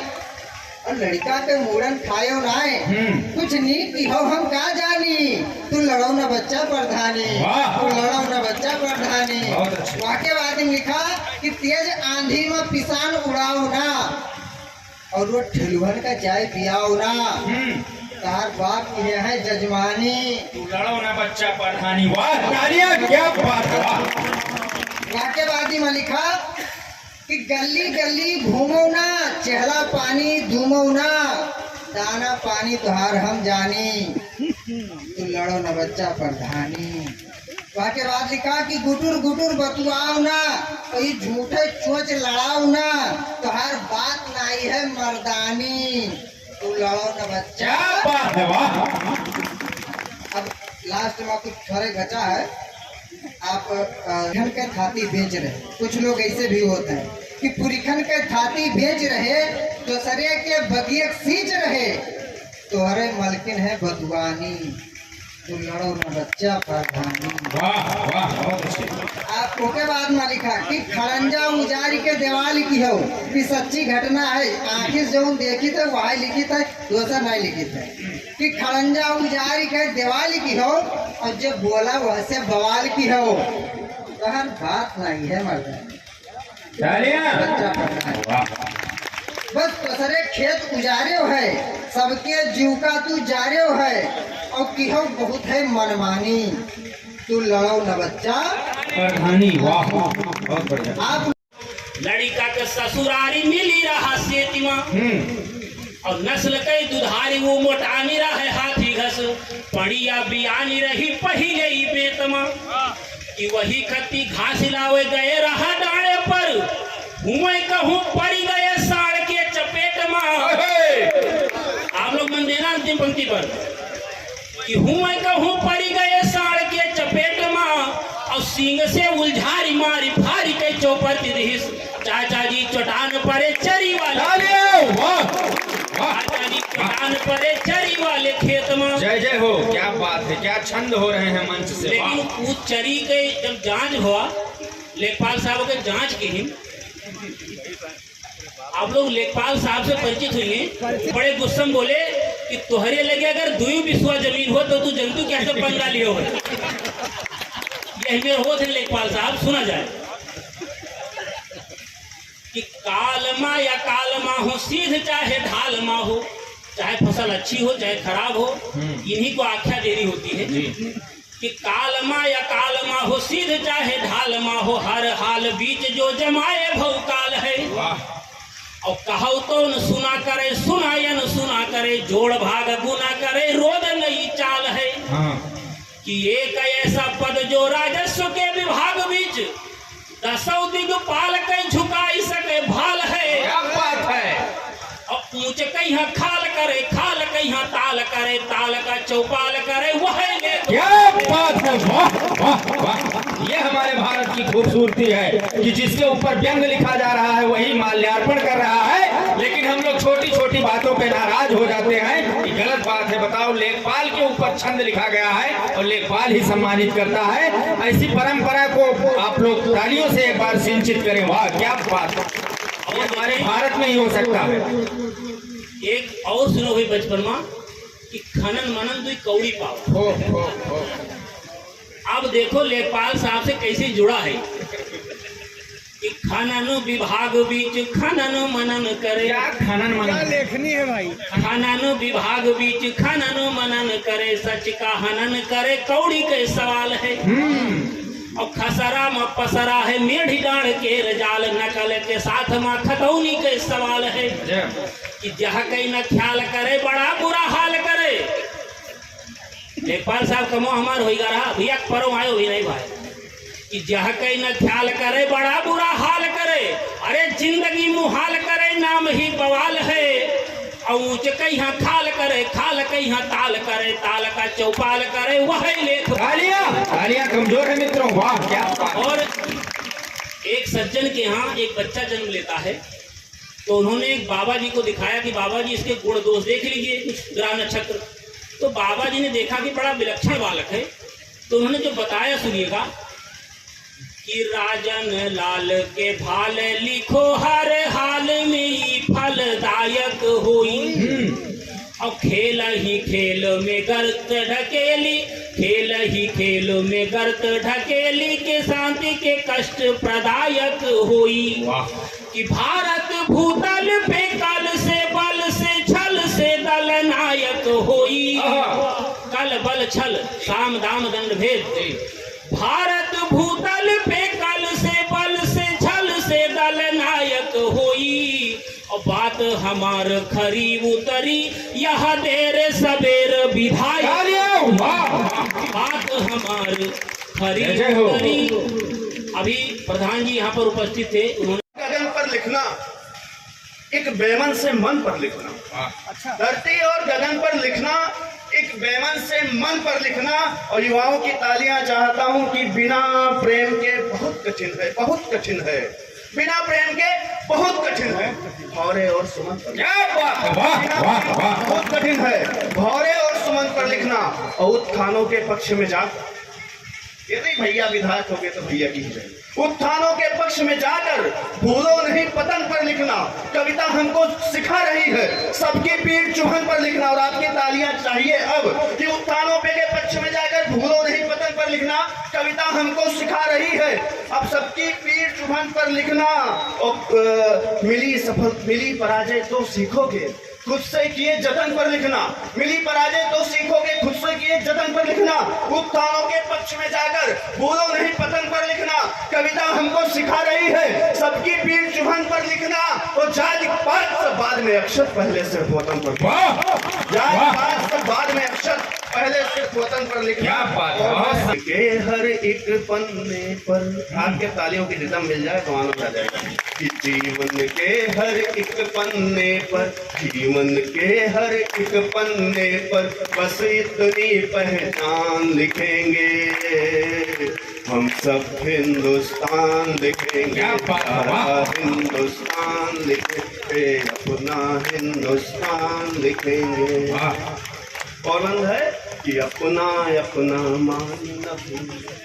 और लड़का के मूड़न खाए उनाए, कुछ नहीं की हो हम का जानी, तू लड़ो ना बच्चा प्रधानी, तू लड़ो ना बच्चा प्रधानी। वाके बाद में लिखा कि तेज आंधी में पिसान उड़ाओ ना और वो ठिलवन का चाय पियाओ ना, तार बाप ये है जजमानी, तू लड़ो ना बच्चा प्रधानी। वाह तालियां, क्या बात है। वाके बाद में लिखा कि गली गली घूमो ना, चहला पानी धूमो ना, दाना पानी तुहार हम जानी, तू लड़ो ना बच्चा प्रधानी। वहाँ के बाद लिखा कि गुटुर गुटुर बतुआओ ना, कोई झूठे चोच लड़ाओ ना, तुहार बात नहीं है मर्दानी, तू लड़ो ना बच्चा। क्या बात है, वाह। अब लास्ट में कुछ थोड़े बचा है। आप पुरीखन के थाती बेच रहे, कुछ लोग ऐसे भी होते हैं कि पुरीखन के थाती बेच रहे तो सरे के बगियक सींच रहे, तो अरे मलकिन है बदुआनी, तू लड़ो ना बच्चा प्रधानी। वाह वाह बहुत अच्छे। आप ओके बाद में लिखा कि खड़ंजा उजारी के देवाल की हो, कि सच्ची घटना है, आखिर जो देखी थे वही लिखी थे, दूसरा नहीं लिखी थे कि खड़ंजा उजारी के देवाल की हो और जो बोला वह से बवाल की हो, तो हर बात नहीं है मर्द बच्चा प्रधानी। बस दूसरे खेत उजारे है, सबके जीव का तू जारे है और किहो बहुत है मनमानी, तू लड़ो न बच्चा प्रधानी। वाह बहुत बढ़िया। आप लड़का के ससुरारी मिली रहा सेतिमा और नस्ल के दुधारी वो मोटानी रहे हाथी घस, पड़िया बियानी रही पहिले ही बेतमा, कि वही खत्ती घास लावे गए रहा डाले पर, हुए कहूँ पड़ी गए साड़ के चपेट में। आप लोग मन देना अंतिम पंक्ति पर कि हुए कहूँ पड़ी गए साड़ के चपेट में और सींग से उलझारी मारी भारी के चौपर रही, चाचा जी चौटान परे चरी वाले, चाचा जी चौटान परे चरी वाले खेत में। जय जय हो, क्या बात है, क्या छंद हो रहे हैं मंच से। लेकिन उस चरी के जब जांच हुआ, लेखपाल साहब के जांच की ही, आप लोग लेखपाल साहब से परिचित हुए, बड़े गुस्सा में बोले कि तुहरे लगे अगर दुई बिस्वा जमीन हो तो तू जंतु कैसे बंगाली हो। यही मेरे हो थे लेखपाल साहब, सुना जाए कि कालमा या कालमा हो, सीध चाहे ढालमा हो, चाहे फसल अच्छी हो चाहे खराब हो, इन्हीं को आख्या देनी होती है कि कालमा या कालमा हो सिद्ध चाहे ढालमा हो, हर हाल बीच जो जमाए भौकाल है। और कहो तो न सुना करे, सुनायन सुना करे, जोड़ भाग गुना करे, रोद नई चाल है। कि एक ऐसा पद जो राजस्व के विभाग बीच 10 दिगपाल के झुकाई सके भाल है। क्या बात है। और ऊंच कहीं खाल करे, खाल कहीं ताल करे, ताल का चौपाल करे, वह क्या बात है। वाह वाह वाह। ये हमारे भारत की खूबसूरती है कि जिसके ऊपर व्यंग लिखा जा रहा है वही माल्यार्पण कर रहा है, लेकिन हम लोग छोटी छोटी बातों पे नाराज हो जाते हैं कि गलत बात है। बताओ, लेखपाल के ऊपर छंद लिखा गया है और लेखपाल ही सम्मानित करता है। ऐसी परंपरा को आप लोग तालियों से एक बार सिंचित करें। वाह क्या बात है। और हमारे भारत में ही हो सकता है। एक और सुनो भाई बचपन में कि खनन मनन दुई कौड़ी पाओ। अब देखो लेखपाल साहब से कैसे जुड़ा है कि खनन विभाग बीच खनन मनन करे। क्या खनन मनन लेखनी है भाई। खनन विभाग बीच खनन मनन करे, सच का हनन करे, कौड़ी के सवाल है। और खसरा में पसरा है, मेढ़ी डांड के रजाल, नकल के साथ में खतौनी के सवाल है। कि जहाँ कहीं न ख्याल करे, बड़ा बुरा हाल करे। लेखपाल साहब कमो हमार हो रहा भैया परो आयो भी नहीं भाई। कि जहाँ कहीं न ख्याल करे, बड़ा बुरा हाल करे, अरे जिंदगी मुहाल करे, नाम ही बवाल है। और ऊंच कहीं खाल करे, खाल कहीं ताल करे, ताल का चौपाल करे, वह लेख। तालियां कमजोर है मित्रों। वाह क्या। और एक सज्जन के यहाँ एक बच्चा जन्म लेता है, तो उन्होंने एक बाबा जी को दिखाया कि बाबा जी इसके गुण दोष देख लीजिए, कुछ ग्रह नक्षत्र। तो बाबा जी ने देखा कि बड़ा विलक्षण बालक है, तो उन्होंने जो बताया सुनिएगा कि राजन लाल के भाल लिखो, हर हाल में फलदायक होई। और खेल ही खेल में गर्त ढकेली, खेल ही खेल में गर्त ढकेली, के शांति के कष्ट प्रदायक होई। कि भारत भूतल पे कल से बल से छल से दल नायक होई। कल बल छल साम दाम दंड भेद। भारत भूतल पे कल से बल से छल से दल नायक होई। और बात हमार खरी उतरी, यह देर सबेर विधायक। बात हमार खरी उतरी। अभी प्रधान जी यहाँ पर उपस्थित थे, उन्होंने गगन पर लिखना, एक बेमन से मन पर लिखना। धरती और गगन पर लिखना, एक बेमन से मन पर लिखना। और युवाओं की तालियां चाहता हूं कि बिना प्रेम के बहुत कठिन है, बहुत कठिन है। बिना प्रेम के बहुत कठिन है। भौरे और सुमन पर बहुत कठिन है। भौरे और सुमन पर लिखना। और उत्थानों के पक्ष में जा, यदि भैया विधायक हो गए तो भैया की जाए। उत्थानों के पक्ष में जाकर भूलो नहीं पतन पर लिखना। कविता हमको सिखा रही है सबकी पीठ चुभन पर लिखना। और आपकी तालियां चाहिए अब कि उत्थानों पे के पक्ष में जाकर भूलो नहीं पतन पर लिखना। कविता हमको सिखा रही है अब सबकी पीठ चुभन पर लिखना। और मिली पराजय तो सीखोगे, खुद से किए जतन पर लिखना। मिली पराजय तो सीखोगे, खुद से किए जतन पर लिखना। उत्थानों के पक्ष में जाकर भूलो नहीं पतन पर लिखना। कविता हमको सिखा रही है सबकी पीठ चुभन पर लिखना। और जाति पात सब बाद में अक्षर, पहले से वतन पर। जाति पात सब बाद में अक्षर, पहले से वतन पर लिखना। के हर एक पन्ने पर आपके तालियों की रिदम मिल जाए तो आनंद आ जाएगा। कि जीवन के हर एक पन्ने पर, जीवन के हर एक पन्ने पर बस इतनी पहचान लिखेंगे, हम सब हिंदुस्तान लिखेंगे। सारा हिंदुस्तान लिखेंगे, अपना हिंदुस्तान लिखेंगे। और बंद है कि अपना अपना मान न भूले,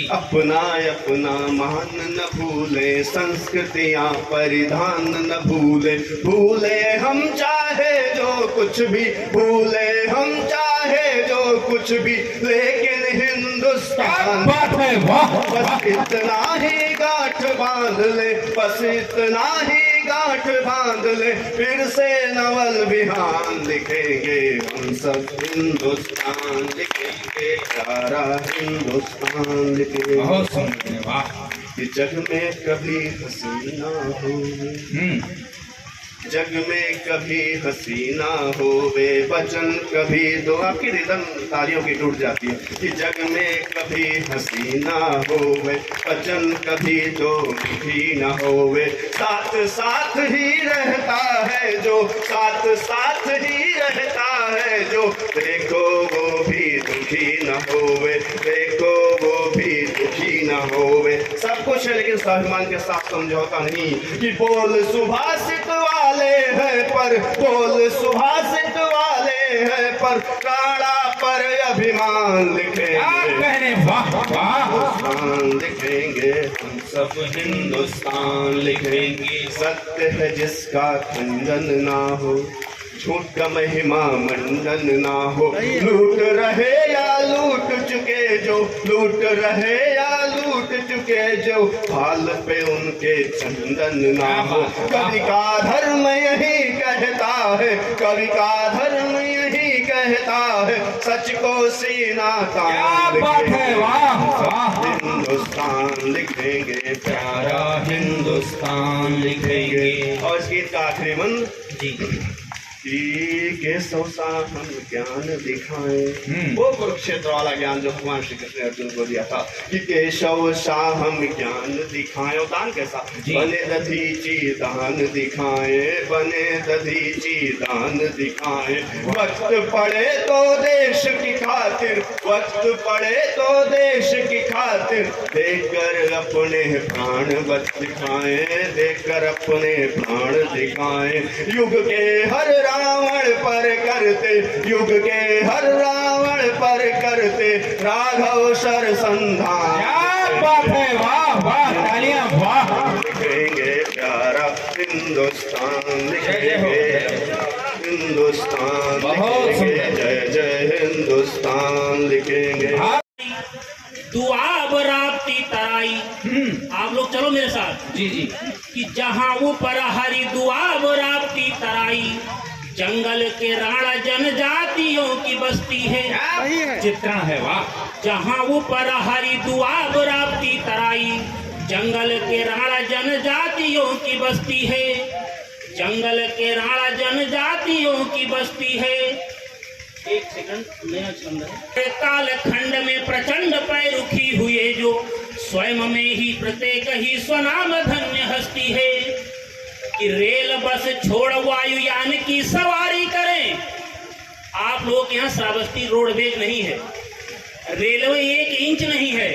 अपना अपना मान न भूले, संस्कृतियाँ परिधान न भूले। भूले हम चाहे जो कुछ भी, भूले हम चाहे जो कुछ भी, लेकिन हिंदुस्तान बस इतना ही गांठ बांध ले, बस इतना ही गांठ गांठ बांध ले, फिर से नवल बिहान लिखेंगे हम सब हिंदुस्तान लिखेंगे, प्यारा हिंदुस्तान लिखेंगे। बहुत सुंदर, वाह। कि जग में कभी हसीना हो, जग में कभी हसीना होवे वचन कभी दो। आपकी रिदम तालियों की टूट जाती है। कि जग में कभी हसीना होवे वचन कभी दो भी न होवे, साथ साथ ही रहता है जो, साथ साथ ही रहता है जो, देखो वो भी दुखी न होवे, देखो वो भी दुखी न होवे। सब कुछ है लेकिन स्वाभिमान के साथ समझौता नहीं। कि बोल सुभाषित वाले हैं पर, बोल सुभाषित वाले हैं पर, काड़ा पर अभिमान लिखेंगे, वाह वाह। हिंदुस्तान लिखेंगे हम सब हिंदुस्तान लिखेंगे। सत्य है जिसका खंडन ना हो, झूठ का महिमा मंडन ना हो, लूट रहे या लूट चुके जो, लूट रहे या लूट चुके जो, हाल पे उनके चंदन ना हो। कवि का धर्म यही कहता है, कवि का धर्म यही कहता है, सच को सीना तान लिखेंगे, हिंदुस्तान लिखेंगे, प्यारा हिंदुस्तान लिखेंगे। और इस गीत का आखिरी मन जी, केशव सा हम ज्ञान दिखाएं, वो कुरुक्षेत्र वाला ज्ञान जो भगवान श्री कृष्ण ने अर्जुन को दिया था। कि केशव सा हम ज्ञान दिखाएं, और दान कैसा, बने दधीची दान दिखाएं, बने दधीची दान दिखाएं। वक्त पड़े तो देश की खातिर, वक्त पड़े तो देश की खातिर, देकर अपने प्राण बच दिखाएं, देकर अपने प्राण दिखाएं। युग के हर रावण पर करते, युग के हर रावण पर करते, राघव सर संधान। क्या बात है, वाह वाह, तालियां, वाह। लिखेंगे प्यारा हिंदुस्तान लिखेंगे, हिंदुस्तान लिखेंगे, जय जय हिंदुस्तान लिखेंगे। दुआब राप्ती तराई, आप लोग चलो मेरे साथ जी जी। कि जहाँ ऊपर हरी दुआब राप्ती तराई, जंगल के राणा जनजातियों की बस्ती है, चित्रण है, वाह। जहाँ ऊपर हरी दुआब राप्ती तराई, जंगल के राणा जनजातियों की बस्ती है, जंगल के राणा जनजातियों की बस्ती है। एक सेकंड, नया छंद है। काल खंड में प्रचंड पैरुखी हुए जो, स्वयं में ही प्रत्येक ही स्वनाम धन्य हस्ती है। कि रेल बस छोड़ वायुयान की सवारी करें। आप लोग यहाँ श्रावस्ती रोडवेज नहीं है, रेलवे 1 इंच नहीं है,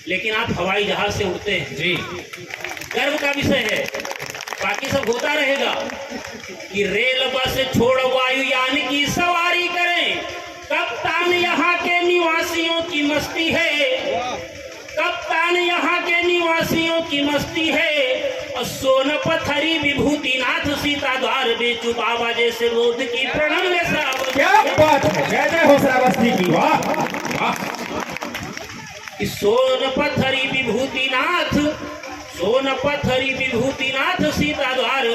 लेकिन आप हवाई जहाज से उड़ते हैं जी। गर्व का विषय है, बाकी सब होता रहेगा। कि रेल बस छोड़ वायुयान की सवारी करें, कप्तान यहाँ के निवासियों की मस्ती है, कप्तान यहाँ के निवासियों की मस्ती है। और सोनपथरी विभूतिनाथ सीता द्वार बेचू बाबा जैसे बोध की प्रणम्य श्रावस्ती। क्या बात है, जय जय हो श्रावस्ती की, वाह वाह। सोनपथरी विभूतिनाथ, सोनपथरी विभूतिनाथ सीता द्वार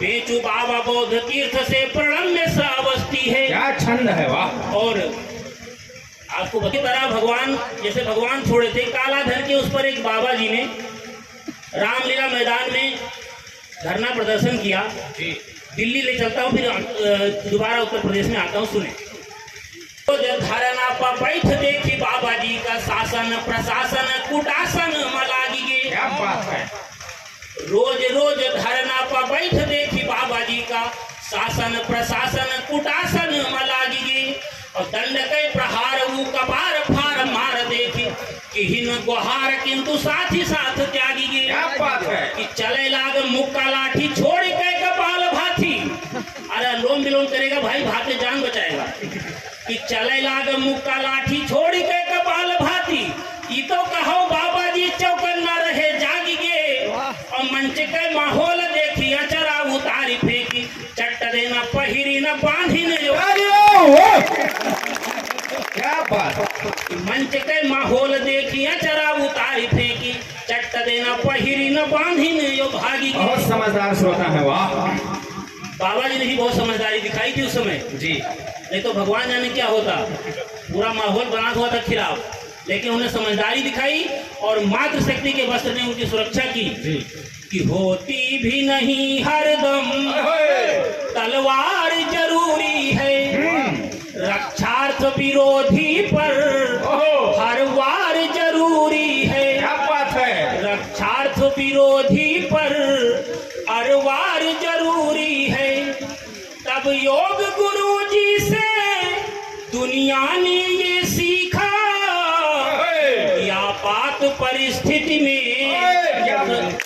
बेचू बाबा बौद्ध तीर्थ से प्रणम्य श्रावस्ती है। क्या छंद है, वाह। और आपको बता तरह भगवान, जैसे भगवान छोड़े थे कालाधर के, उस पर एक बाबा जी ने रामलीला मैदान में धरना प्रदर्शन किया। दिल्ली ले चलता हूँ, फिर दोबारा उत्तर प्रदेश में आता हूँ, सुने। तो धरना पर बैठ देखी बाबा जी का शासन प्रशासन कुटासन मलागी गे। क्या बात है। रोज रोज धरना पर बैठ देखी बाबा जी का शासन प्रशासन कुटासन मलागी गे। और दंड के प्रहार वो कपार फार मार देखी, किहिन गुहार किंतु साथ ही साथ त्यागी गे। क्या बात है। कि चले लाग मुक्का लाठी छोड़ के कपाल भाथी। अरे लोम विलोम करेगा भाई, भाते जान बचाएगा। कि चले लाग मुक्का लाठी छोड़ के कपाल भाती, ई तो कहो बाबा जी चौकन न रहे जागी गे। और मंच के माहौल देखी अचरा उतारी फेंकी, चट्ट देना पहिरी न बांधी न। क्या बात। मंच के माहौल देखी अचरा उतारी फेंकी, चट्ट देना पहिरी न बांधी न यो भागी। बहुत समझदार श्रोता है, वाह। बाबा जी ने भी बहुत समझदारी दिखाई थी उस समय जी। नहीं तो भगवान जाने क्या होता, पूरा माहौल बना हुआ था खिलाफ, लेकिन उन्हें समझदारी दिखाई और मातृशक्ति के वस्त्र ने उनकी सुरक्षा की जी। कि होती भी नहीं हरदम तलवार जरूरी है, रक्षार्थ विरोधी पर हर वार जरूरी है। क्या बात है। रक्षार्थ विरोधी पर हर वार जरूरी है। तब योग गुरु जी से दुनिया ने ये सीखा, आपात परिस्थिति में क्या बात।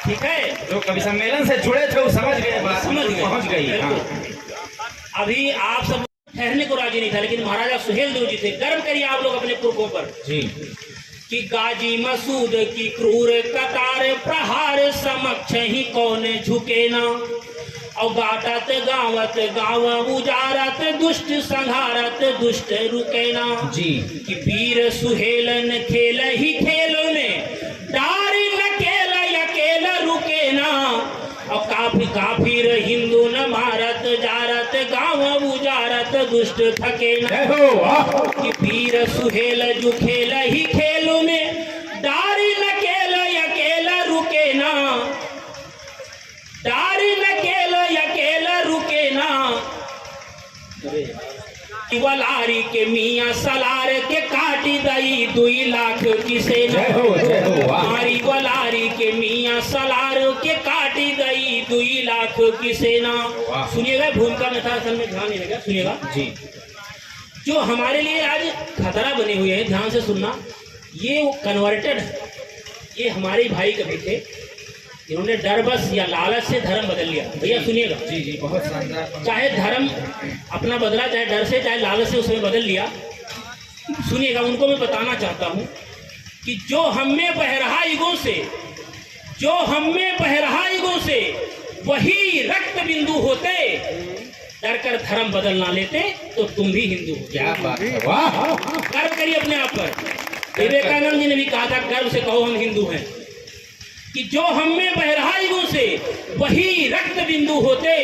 ठीक है, जो कवि सम्मेलन से जुड़े थे वो समझ गए, बात समझ गए, पहुंच गई। बिल्कुल। अभी आप सब ठहरने को राजी नहीं था, लेकिन महाराजा सुहेल देव जी थे। गर्व करिए आप लोग अपने पुरखों पर जी। कि गाजी मसूद की क्रूर कतार प्रहार समक्ष ही कौन झुके ना, और गाटत गावत गाव उजारत दुष्ट संहारत दुष्ट रुके ना जी। कि वीर सुहेलन खेल ही खेलों में डार न खेल अकेला रुके ना, और काफिर हिंदू न मारत जारत गाव उजारत दुष्ट थके ना। कि वीर सुहेल जो खेल ही खेलों में डार न खेल अकेला रुके ना, डार न खेल अकेला रुके ना। वलारी के मियाँ सलार के काटी दई 2 लाख किसे ना, हमारी वलारी के मियाँ सलार के काटी दई 2 लाख किसे ना। सुनिएगा, भूमिका में था, असल में ध्यान नहीं लगा, सुनिएगा जी। जो हमारे लिए आज खतरा बने हुए हैं, ध्यान से सुनना, ये वो कन्वर्टेड है, ये हमारे भाई कभी थे, इन्होंने डर बस या लालच से धर्म बदल लिया। भैया सुनिएगा, जी जी, बहुत शानदार। चाहे धर्म अपना बदला, चाहे डर से चाहे लालच से उसमें बदल लिया। सुनिएगा, उनको मैं बताना चाहता हूँ कि जो हम में बह रहा ईगो से, जो हम में बह रहा ईगो से वही रक्त बिंदु होते, डर कर धर्म बदल ना लेते तो तुम भी हिंदू हो। क्या बात है, वाह। गर्व करिए अपने आप पर। विवेकानंद जी ने भी कहा था, गर्व से कहो हम हिंदू हैं। कि जो हम में बह रहा ईगो से वही रक्त बिंदु होते,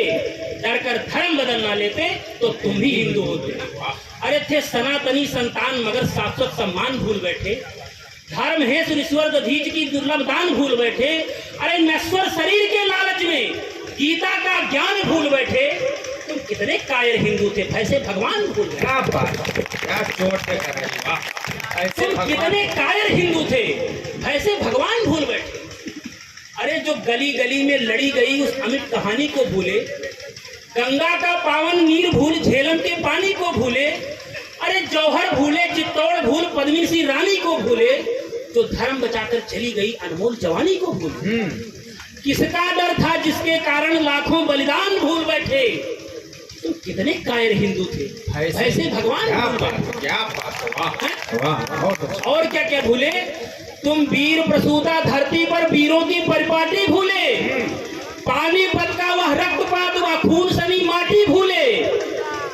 डर कर धर्म बदल ना लेते तो तुम भी हिंदू होते। अरे थे सनातनी संतान मगर शाश्वत सम्मान भूल बैठे, धर्म है ईश्वर दधीच की दुर्लभ दान भूल बैठे। अरे नश्वर शरीर के लालच में गीता का ज्ञान भूल बैठे। तुम कितने कायर हिंदू थे, ऐसे भगवान भूल गए। क्या बात, क्या चोट पे कर रही, वाह। ऐसे तुम भगवान। कितने कायर हिंदू थे, ऐसे भगवान भूल बैठे। अरे जो गली गली में लड़ी गई उस अमिट कहानी को भूले, गंगा का पावन नीर भूल झेलम के पानी को भूले। अरे जौहर भूले, चित्तौड़ भूल, पद्मिनी सिंह रानी को भूले, जो धर्म बचाकर चली गई अनमोल जवानी को भूले। किसका डर था जिसके कारण लाखों बलिदान भूल बैठे। तुम कितने कायर हिंदू थे, ऐसे भगवान क्या भूल बात, बैठे। क्या बात, वाह वाह, बहुत अच्छा। और क्या क्या भूले, तुम वीर प्रसूता धरती पर वीरों की परिपाटी भूले, पानीपत का वह रक्तपात वह खून सनी माटी भूले।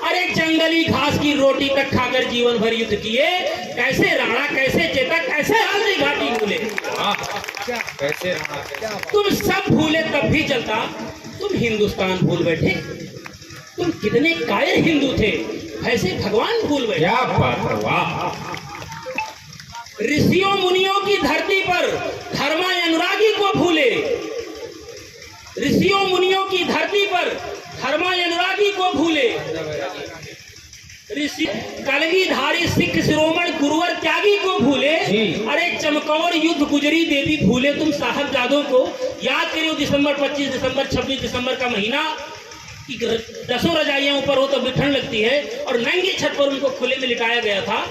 अरे जंगली घास की रोटी तक खाकर जीवन भर युद्ध किए, कैसे राणा कैसे चेतक कैसे हल्दी घाटी भूले। कैसे रहा, तुम सब भूले तब भी चलता, तुम हिंदुस्तान भूल बैठे। तुम कितने कायर हिंदू थे, ऐसे भगवान भूल बैठे। क्या बात है, वाह। ऋषियों मुनियों की धरती पर धर्मा अनुरागी को भूले, ऋषियों मुनियों की धरती पर धर्मा अनुरागी को भूले। ऋषि कलगीधारी सिख शिरोमण गुरुवर त्यागी को भूले। अरे चमकौर युद्ध गुजरी देवी भूले तुम साहबजादों को। याद करियो दिसंबर 25 दिसंबर 26 दिसंबर का महीना, कि 10 रजाइयां ऊपर हो तो भी ठंड लगती है, और नंगी छत पर उनको खुले में लिटाया गया था।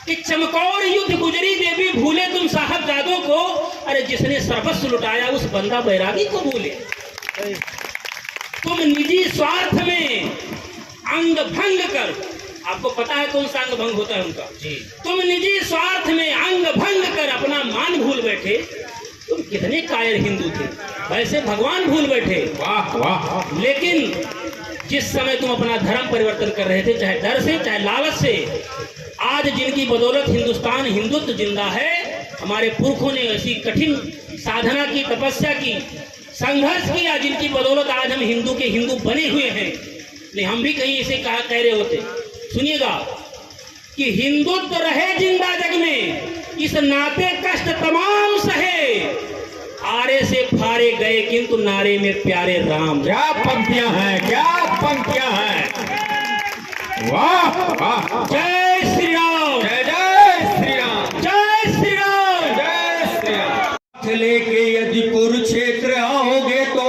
कि चमकौर युद्ध गुजरी देवी भूले तुम साहबजादों को। अरे जिसने सर्वस्व लुटाया उस बंदा बैरागी को भूले। तुम निजी स्वार्थ में अंग भंग कर, आपको पता है कौन सा अंग भंग होता है उनका जी। तुम निजी स्वार्थ में अंग भंग कर अपना मान भूल बैठे। तुम कितने कायर हिंदू थे, वैसे भगवान भूल बैठे। वाह वाह। लेकिन जिस समय तुम अपना धर्म परिवर्तन कर रहे थे, चाहे डर से चाहे लालच से, आज जिनकी बदौलत हिंदुस्तान हिंदुत्व जिंदा है, हमारे पुरखों ने ऐसी कठिन साधना की, तपस्या की, संघर्ष किया, जिनकी बदौलत आज हम हिंदू के हिंदू बने हुए हैं। नहीं, हम भी कहीं ऐसे कह रहे होते। सुनिएगा कि हिंदुत्व रहे जिंदा जग में, इस नाते कष्ट तमाम सहे, आरे से फारे गए किंतु नारे में प्यारे राम। क्या पंक्तियां हैं, क्या पंक्तियां हैं। वाह वाह, जय श्री राम, जय जय श्री राम, जय श्री राम, जय श्री राम। लेके यदि कुरुक्षेत्र आओगे तो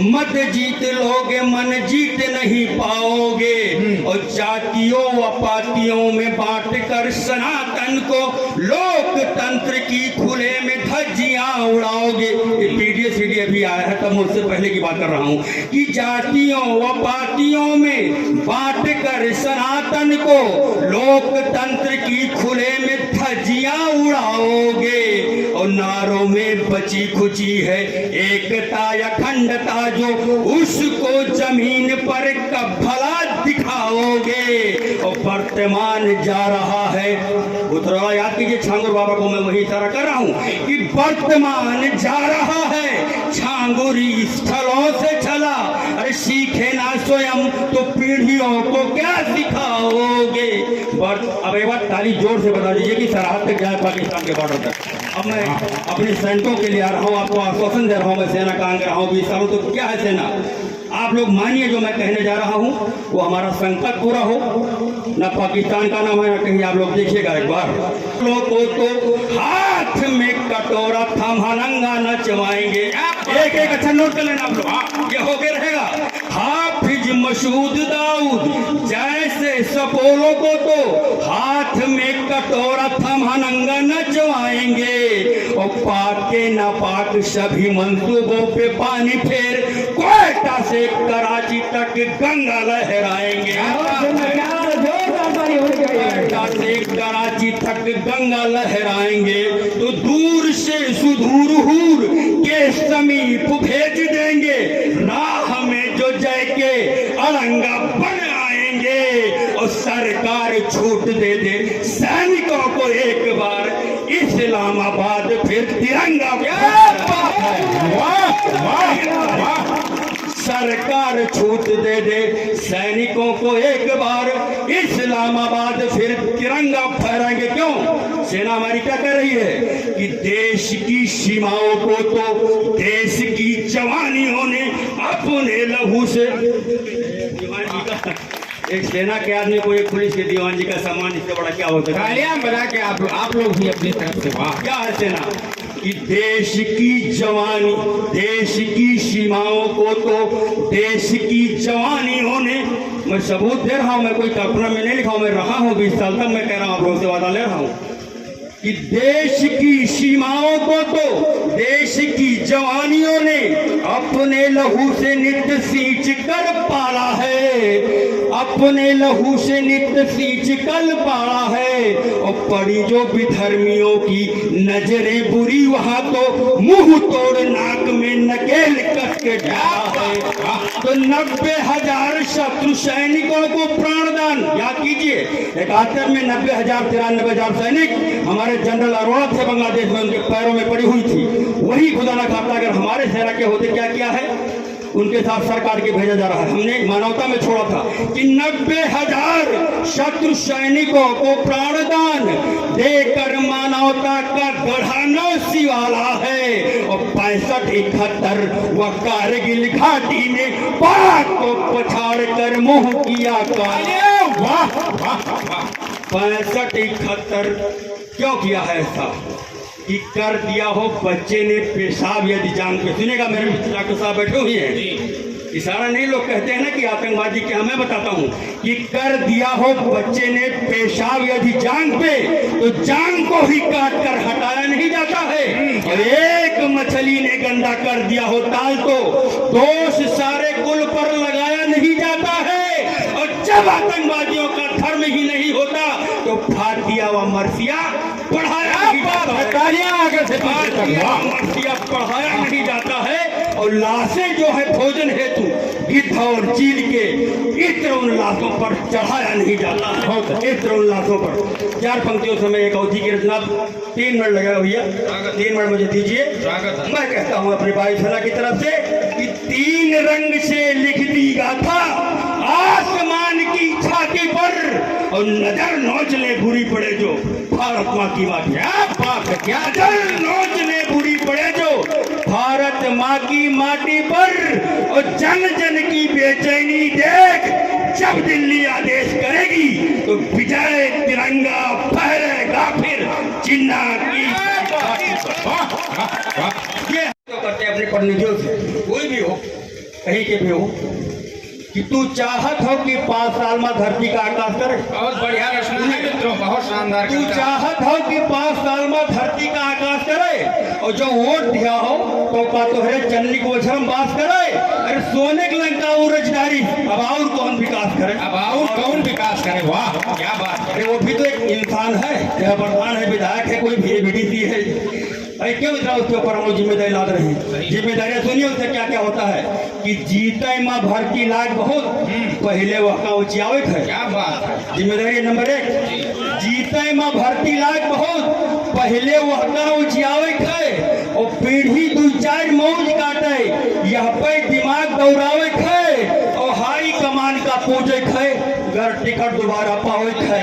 मत जीत लोगे, मन जीत नहीं पाओगे। और जातियों व पातियों में बांट कर सनातन को लोकतंत्र की खुले में धज्जियां उड़ाओगे। ये पीडीए सीडी अभी आया है, तब मुझसे पहले की बात कर रहा हूँ कि जातियों व पातियों में बांट कर सनातन को लोकतंत्र की खुले में धज्जियां उड़ाओगे। और नारों में बची खुची है एकता या अखंडता, जो उसको जमीन पर कब भला दिखाओगे। और वर्तमान जा रहा है, उतरा याद कीजिए, छांगुर बाबा को मैं वही इशारा कर रहा हूँ कि वर्तमान जा रहा है छांगुरी स्थलों से चला। अरे सीखे ना स्वयं तो पीढ़ियों को क्या सिखाओगे। अब एक बार ताली जोर से बता दीजिए कि सरहद तक जाए, पाकिस्तान के बॉर्डर तक। अब मैं अपने सैनिकों के लिए आ रहा हूँ, आपको आश्वासन दे रहा हूँ, मैं सेना का अंग रहा हूँ 20 सालों। तो क्या है सेना, आप लोग मानिए जो मैं कहने जा रहा हूँ वो हमारा संकल्प पूरा हो। ना पाकिस्तान का नाम है ना कहीं, आप लोग देखिएगा एक बार। लोगों तो हाथ में कटोरा थमा नंगा नचवाएंगे। एक एक अच्छा नोट कर लेना आप लोग, ये हो गया रहेगा। हाफिज मसूद दाऊद जैसे सपोलों को तो हाथ में कटोरा थमा नंगा नचवाएंगे। और पाक के नापाक सभी मंसूबों पे पानी फेर कोयटा से कराची तक गंगा लहराएंगे। कोयटा से कराची तक गंगा लहराएंगे तो दूर से सुदूर हूर के समीप भेज देंगे। राह में जो जय के अड़ंगा बन आएंगे। और सरकार छूट दे दे सैनिकों को एक बार, इस्लामाबाद फिर तिरंगा। सरकार छूट दे दे सैनिकों को एक बार, इस्लामाबाद फिर तिरंगा फहराएंगे। क्यों? सेना हमारी क्या कर रही है कि देश की सीमाओं को तो देश की जवानियों ने अपने लहू से, एक सेना के आदमी को एक पुलिस के दीवान जी का सम्मान, इससे बड़ा क्या होता है। तालियां बजा के आप लोग भी अपनी तरफ से वाह। क्या है सेना कि देश की जवानी, देश की सीमाओं को तो देश की जवानियों ने, मैं सबूत दे रहा हूं, मैं कोई कल्पना में नहीं लिखा हूं, मैं रहा हूं 20 साल तक, मैं कह रहा हूं, आप लोगों से वादा ले रहा हूं कि देश की सीमाओं को तो देश की जवानियों ने अपने लहू से नित्य सींच कर पाला है। अपने लहू से नित्य सींच कर पाला है। और पड़ी जो विधर्मियों की नजरें बुरी, वहां तो मुंह तोड़ नाक में नकेल कस के डाला है। तो 90,000 शत्रु सैनिकों को प्राणदान, याद कीजिए 71 में 90,000 93,000 सैनिक हमारे जनरल अरोड़ा थे बांग्लादेश में, उनके पैरों में पड़ी हुई थी। वही खुदा न खाता अगर हमारे सेना के होते, क्या किया है उनके साथ सरकार के भेजा जा रहा है। हमने मानवता में छोड़ा था कि 90,000 शत्रु सैनिकों को प्राणदान देकर मानवता का गढ़ाना सिवाला है। और 65-71 व कारगिल घाटी में पाक को पछाड़ कर मुंह किया काले। वाह 65-71 क्यों किया है ऐसा कि कर दिया हो बच्चे ने पेशाब यदि जान पे। सुनेगा मेरे डॉक्टर साहब बैठे हुए हैं, इशारा नहीं, लोग कहते हैं ना कि आतंकवादी क्या, मैं बताता हूँ कि कर दिया हो बच्चे ने पेशाब यदि जांग पे, तो जांग को ही काट कर हटाया नहीं जाता है। और एक मछली ने गंदा कर दिया हो ताल, तो दोष सारे कुल पर लगाया नहीं जाता है। और जब आतंकवादियों का धर्म ही नहीं होता तो फातिया व मरसिया पढ़ाया नहीं जाता है। तालियां आगे से मसीहा पढ़ाया नहीं जाता है और लाशें जो है भोजन हेतु गिद्ध और चील के इत्र उन लाशों पर चढ़ाया नहीं जाता है। इत्र उन लाशों पर 4 पंक्तियों से मैं एक अवधि की रचना 3 मिनट लगा भैया, 3 मिनट मुझे दीजिए। मैं कहता हूँ अपनी वायुसेना की तरफ से कि 3 रंग से लिख दी गाथा आसमान की छाती पर और नजर नोच ले बुरी पड़े जो भारत माँ की बात क्या नजर नोच ले बुरी पड़े जो भारत माँ की माटी पर और जन जन की बेचैनी देख जब दिल्ली आदेश करेगी तो विजय तिरंगा फहरेगा फिर जिन्ना की ये तो करते अपने प्रतिनिधियों से, कोई भी हो कहीं के भी हो, कि तू चाहत हो कि 5 साल में धरती का आकाश करे। बहुत बढ़िया रचना है मित्रों, बहुत शानदार। तू चाहत हो कि 5 साल में धरती का आकाश करे और जो वोट दिया हो तो का तोहरे चन्नी को शर्म बास करे। अरे सोने की लंका उरजदारी अब और कौन विकास करे, अब और कौन विकास करे। वाह क्या बात। अरे वो भी तो एक इंसान है, चाहे प्रधान है, विधायक है, कोई बीडीसी है। अरे क्यों इतना उसके ऊपर हम लोग जिम्मेदारी लाद रहे हैं। जिम्मेदारियां सुनिए उससे क्या क्या होता है कि जीते माँ भर्ती लाग बहुत पहले वह का उचियावत है। क्या बात है। जिम्मेदारी नंबर 1, जीते माँ भर्ती लाग बहुत पहले वह का उचियावत है और पीढ़ी 2-4 मौज काटे यह पे दिमाग दौड़ावत है और हाई कमान का पूजक है घर टिकट दोबारा पावत है।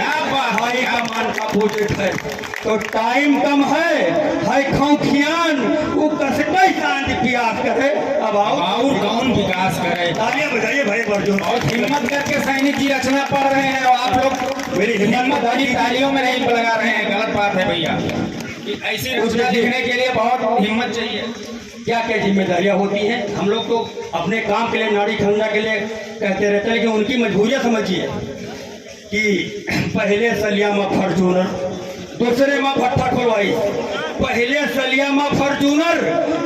हाई कमान का पूजक है तो टाइम कम है खौखियान वो कसटे शांति प्यास करे। अब और कौन विकास करे। तालियां बजाइए भाई बर्जो। बहुत हिम्मत करके सैनिक की रचना पढ़ रहे हैं और आप लोग मेरी हिम्मत तालियों में नहीं लगा रहे हैं, गलत बात है भैया। ऐसी रचना लिखने के लिए बहुत हिम्मत चाहिए। क्या क्या जिम्मेदारियां होती हैं। हम लोग तो अपने काम के लिए नाड़ी खंडा के लिए कहते रहते हैं, लेकिन उनकी मजबूरियां समझिए कि पहले सलिया में फॉर्चूनर, दूसरे में भट्टा खोलवाई। पहले सलिया में फॉर्चूनर,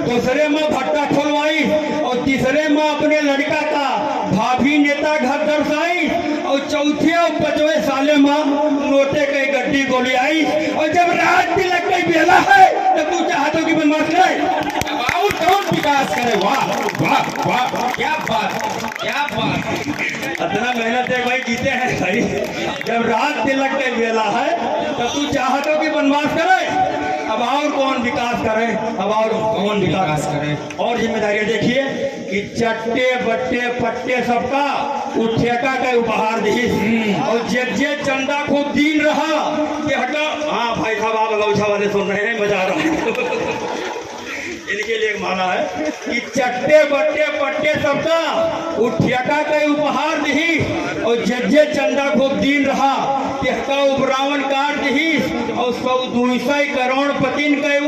दूसरे में भट्टा खोलवाई और तीसरे में अपने लड़का का भाभी नेता घर दर्शाई और चौथे और 5वें साले में नोटे के गड्डी गोली आई और जब रात तिलक की बेला है तब तू चाहतों की बनवास करे। और कौन विकास करे। वाह वाह वाह क्या बात क्या बात। इतना मेहनत है भाई, जीते हैं भाई। जब रात तिलक की बेला है तब तू चाहतों की बनवास करे। अब और कौन विकास करे, अब और कौन विकास करे। और जिम्मेदारियां देखिए कि चट्टे बट्टे पट्टे सबका ठेका का उपहार दी और जे चंदा खूब दीन रहा कि हटा। हाँ भाई साहब आप गौछा वाले सुन रहे हैं, मजा आ रहा है। इनके लिए एक माला है कि चट्टे बट्टे पट्टे सबका ठेका का उपहार दी और जे चंदा खूब दीन रहा तेहका उपरावन काट दी और 100-200 करोड़ पतिन के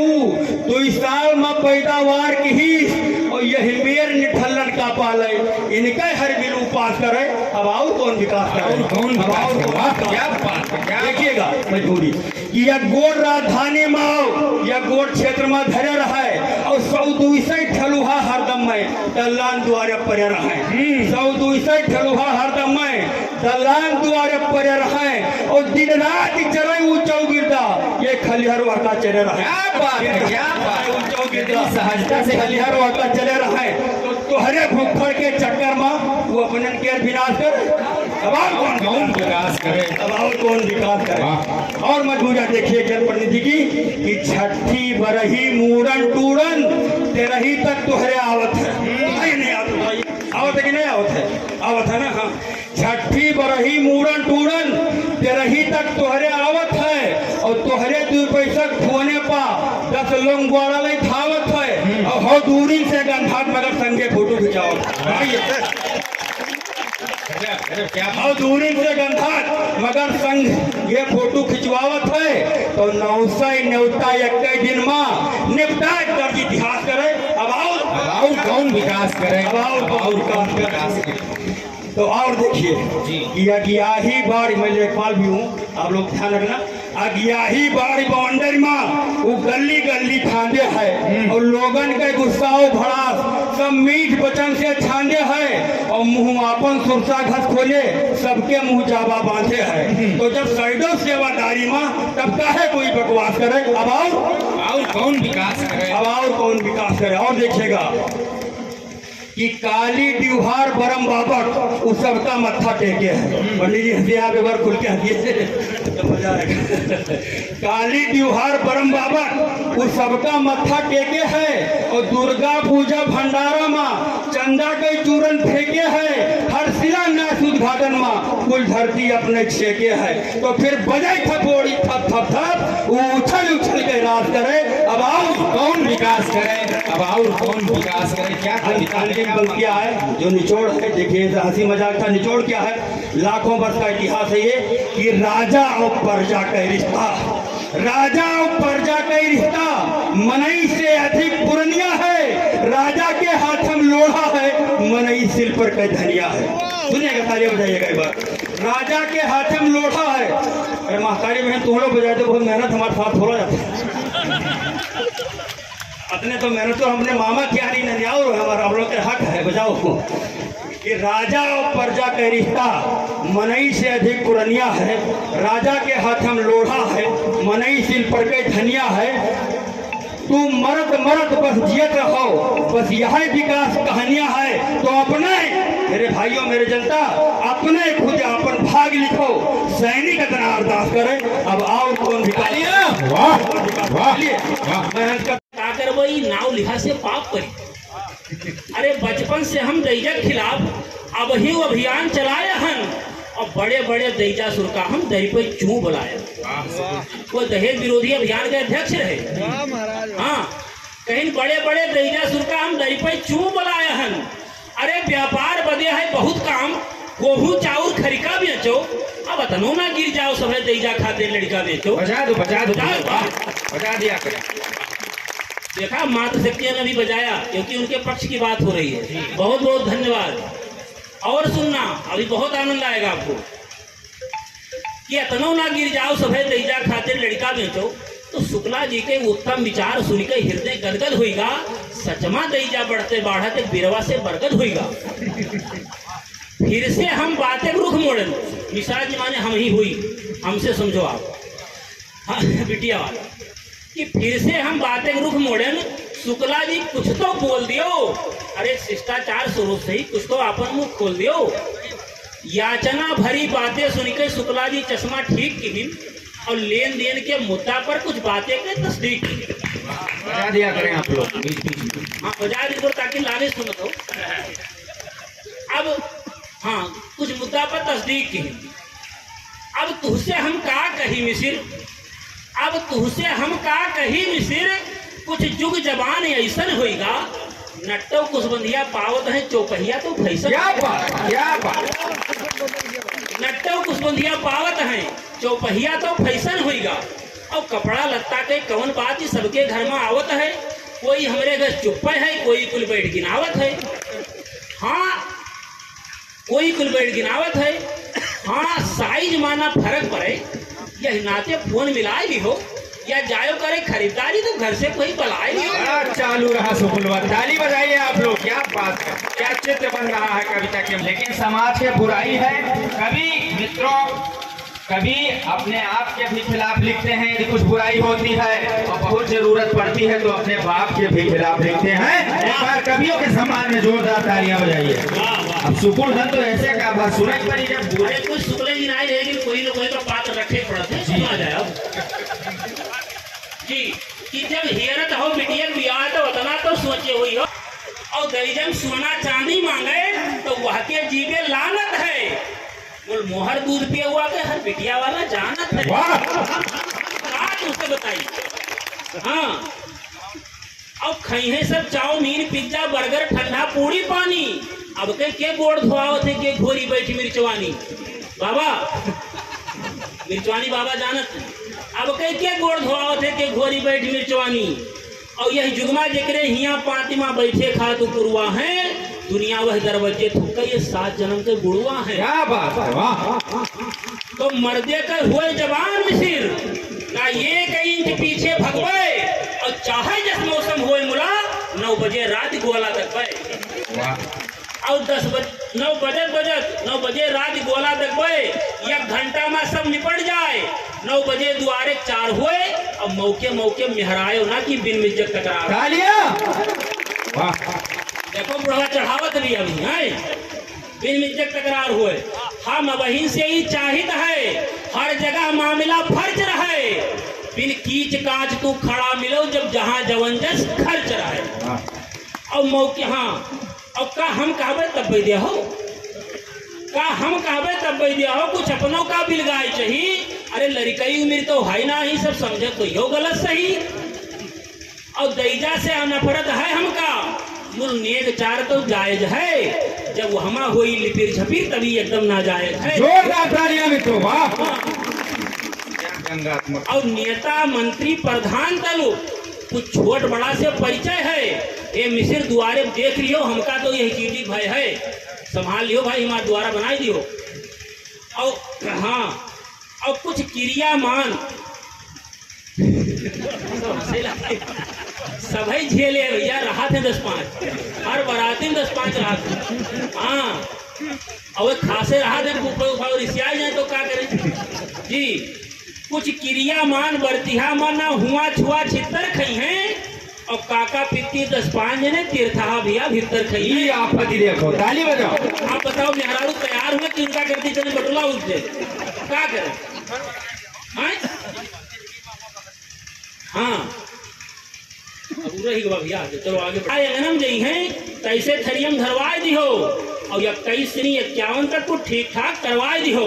2 साल में पैदावार की और यही मेर निठल्लन का पाले इनका हर बिल उपास करे। अब और कौन विकास करे, कौन क्या बात। देखिएगा मजबूरी कि यह गोड़ राजधानी में आओ या गोड़ क्षेत्र में धरे रहे और 100-200 ठलुहा हरदम में दलान द्वारे पड़े रहे। 100-200 ठलुहा हरदम में दलान द्वारे पड़े रहे और दिन रात चले ऊंचा गिरदा ये खलिहर वाका चले रहे। क्या बात ऊंचा गिरदा सहजता से खलिहर वाका चले रहे तो तुहरे भूखड़ के चक्कर में वो अपने के विनाश कर। अब और कौन विकास करे। अब और कौन विकास करे। और मजबूरियां देखिए जनप्रतिनिधि की कि छठी बरही मूरन टूरन तेरही तक तुहरे आवत है। नहीं आवत है कि नहीं आवत है, आवत है ना। हाँ, छठी बरही मूरन टूरन तेरही तक तुहरे आवत है और तुहरे 2 पैसा खोने पा 10 लोग ग्वारा ले धावत है और हो दूरी से गंधात मगर संगे फोटो खिंचाओ। क्या दूरी से गंधात मगर संग ये फोटो खिंचवावत है तो 900 न्योता 1 दिन में निपटा कर इतिहास करे। अब और कौन विकास करे। अब और कौन विकास करे। तो और देखिए अगियाही बाढ़, मैं लेखपाल भी हूँ, आप लोग ध्यान रखना। अगियाही बाढ़ बाउंड्री में वो गली गली फांदे है और लोगन के गुस्साओ भड़ास सब मीठ वचन से छांदे है और मुंह आपन सुरसा घस खोले सबके मुंह जावा बांधे है। तो जब साइडो सेवादारी में तब काहे कोई बकवास करे। अब और कौन विकास करे? अब और कौन विकास करे? और देखिएगा कि काली ड्यूहार बरम बाबक उस सबका मत्था टेके है। पंडित जी हंसिए, आप एक बार खुल के हंसिए तो मजा आएगा। काली ड्यूहार बरम बाबक उस सबका मत्था टेके है और दुर्गा पूजा भंडारा माँ चंदा के चूरन फेंके है। हर शिलान्यास उद्घाटन माँ कुल धरती अपने छेके है। तो फिर बजाई थपोड़ी थप थप थप उछल उछल के नाच करे। अब आओ कौन विकास करे? अब और कौन विकास करे? क्या हिंदुस्तान बल क्या है जो निचोड़ है? देखिए हंसी मजाक का निचोड़ क्या है? लाखों वर्ष का इतिहास है ये कि राजा और प्रजा का रिश्ता, राजा और प्रजा का रिश्ता मनई से अधिक पुरनिया है। राजा के हाथ में लोढ़ा है, मनई सिर पर का धनिया है। सुनिएगा, तालियां बजाइएगा एक बार। राजा के हाथ में लोढ़ा है। अरे महतारी बहन तुम लोग बजाते बहुत मेहनत हमारे साथ हो जाता है। अपने तो मेहनत तो हमने मामा किया नहीं ननियाओ हमारा हम लोग के हक है बजाओ कि राजा और प्रजा का रिश्ता मनई से अधिक पुरनिया है। राजा के हाथ में लोढ़ा है, मनई सिल पर के धनिया है। तू मरद मरद बस जियत रहो, बस यह विकास कहानियां है। तो अपने मेरे भाइयों मेरे जनता अपने खुद अपन भाग लिखो, सैनिक इतना अरदास करे। अब आओ कौन विकास? मेहनत का वही नाव लिखा से पाप करी। अरे बचपन से हम दैजा खिलाफ अब ही अभियान चलाए हन और बड़े बड़े दैजा सुर का हम दही पे चू बुलाया। वो दहेज विरोधी अभियान के अध्यक्ष रहे। हाँ, कहीं बड़े बड़े दैजा सुर का हम दही पे चू बुलाए हन। अरे व्यापार बदे है बहुत काम, गेहूं चाउर खरीका बेचो, अब अतनो ना गिर जाओ सब दैजा खाते लड़का बेचो। बजा दिया करे। देखा मातृशक्तियों ने भी बजाया क्योंकि उनके पक्ष की बात हो रही है। बहुत बहुत धन्यवाद। और सुनना, अभी बहुत आनंद आएगा आपको कि अतनो ना गिर जाओ सफेद दैजा खाते लड़का बेचो। तो शुक्ला जी के उत्तम विचार सुन के हृदय गदगद होगा। सचमा दैजा बढ़ते बढ़ते बिरवा से बरगद होगा। फिर से हम बातें रुख मोड़न, मिश्रा जी माने हम ही हुई, हमसे समझो आप। हाँ बिटिया वाला कि फिर से हम बातें रुख मोड़न। शुक्ला जी कुछ तो बोल दियो। अरे शिष्टाचार शुरू से ही कुछ तो अपन मुख खोल दियो। याचना भरी बातें सुन के शुक्ला जी चश्मा ठीक की और लेन देन के मुद्दा पर कुछ बातें के तस्दीक की। बजा दिया करें आप लोग। हाँ बजा दी ताकि लागे सुन दो। अब हाँ कुछ मुद्दा पर तस्दीक की। अब तुझसे हम का कही मिसिर, अब तुझसे हम का कही मिसिर, कुछ जुग जबान ऐसन होगा। नट्टो कुसबंधिया पावत है चौपहिया तो फैसन। क्या बात। नट्टो कुसबंधिया पावत है चौपहिया तो फैसन होगा। और कपड़ा लत्ता के कौन बात सबके घर में आवत है। कोई हमरे घर चुप है, कोई कुल बैठ गिनावत है। हाँ कोई कुल बैठ गिनावत है। हाँ साइज माना फर्क पड़े, यह नाते फोन मिलाए भी हो या जायो करे खरीदारी तो घर से कोई बुलाए भी हो। चालू रहा सुकुलवा, ताली बजाइए आप लोग। क्या बात है, क्या चित्र बन रहा है कविता के। लेकिन समाज की बुराई है। कभी मित्रों कभी अपने आप के भी खिलाफ लिखते हैं यदि कुछ बुराई होती है और बहुत जरूरत पड़ती है तो अपने बाप के भी खिलाफ लिखते हैं। एक बार कवियों के सम्मान में जोरदार तालियां बजाइए। अब सुकुल धन तो ऐसे का बात सुनाई पड़ी जब बुरे कुछ शुक्ल ही नहीं रहेगी, कोई न कोई का पात्र रखे पड़ते सुना जाए जी कि जब हियरत हो बिटिया बियाह तो उतना तो सोचे हुई हो और दैजम सोना चांदी मांगे तो वह के जीवे लानत है। बोल मोहर दूध पिया हुआ के हर बिटिया वाला जानत है। आज उसे बताइए। हाँ अब खइहे सब चाउमीन पिज्जा बर्गर ठंडा पूरी पानी। अब के गोड़ धोआव थे के घोरी बैठी मिर्चवानी बाबा, मिर्चवानी बाबा जानत है। अब के गोड़ धोआव थे के घोरी बैठी मिर्चवानी। और यही जुगमा जकरे हिया पातिमा बैठे खातु पुरवा है। दुनिया वह दरवाजे थुक्का ये 7 जन्म के बुढ़वा है। क्या बात है, वाह। तो मर्दे कर हुए जवान मिसिर ना 1 इंच पीछे भगवे और चाहे जिस मौसम हुए मुला 9 बजे रात गोला दकबे और 9 बजे रात गोला दकबे 1 घंटा में सब निपट जाए। 9 बजे द्वारे 4 हुए और मौके मौके मेहरायो ना कि बिन मिज्जत टकरार। तालियां। वाह। देखो बुढ़वा चढ़ावत भी अभी है, बिन मिज्जत टकरार हुए। हम वहीं से ही चाहित है, हर जगह मामला फर्ज रहे, बिन कीच कांच तू खड़ा मिलो, जब जहां जवंजस खर्च रहे। और मौके हाँ और का हम कहबे तब दे हो, का हम कहबे तब दे हो, कुछ अपनों का बिल गाय चाहिए। अरे लड़कई उम्र तो है ना ही, सब समझे तो यो गलत सही। और दैजा से नफरत है हमका, मुल नेक चार तो जायज है, जब हमा हुई लिपिर झपीर तभी एकदम ना जायज है। जोरदार तालियां मित्रों। वाह। और नेता मंत्री प्रधान तलु कुछ छोट बड़ा से परिचय है। ये मिसिर द्वारे देख लियो, हमका तो यही चीटी भय है, संभाल लियो भाई, हमारे द्वारा बनाई दियो। और हाँ और कुछ क्रियामान सभी झेले भैया, रहा थे 10-5, हर बराती में 10-5 रहा थे। हाँ और खासे रहा थे, रिसिया जाए तो क्या करें जी। कुछ क्रियामान बरतिहा माना हुआ छुआ छितर खई हैं, और काका पित्ती 10-5 जने तीर्था भैया भीतर खई ये हैं। आफत देखो, ताली बजाओ। आप बताओ मेहरारू तैयार हुए कि उनका करती चले बटुला उससे क्या करें। हाँ भैया चलो आगे अंगनम जई हैं, तैसे थरियम धरवाए दी हो, और 21 से 51 तक को ठीक ठाक करवाए दी हो।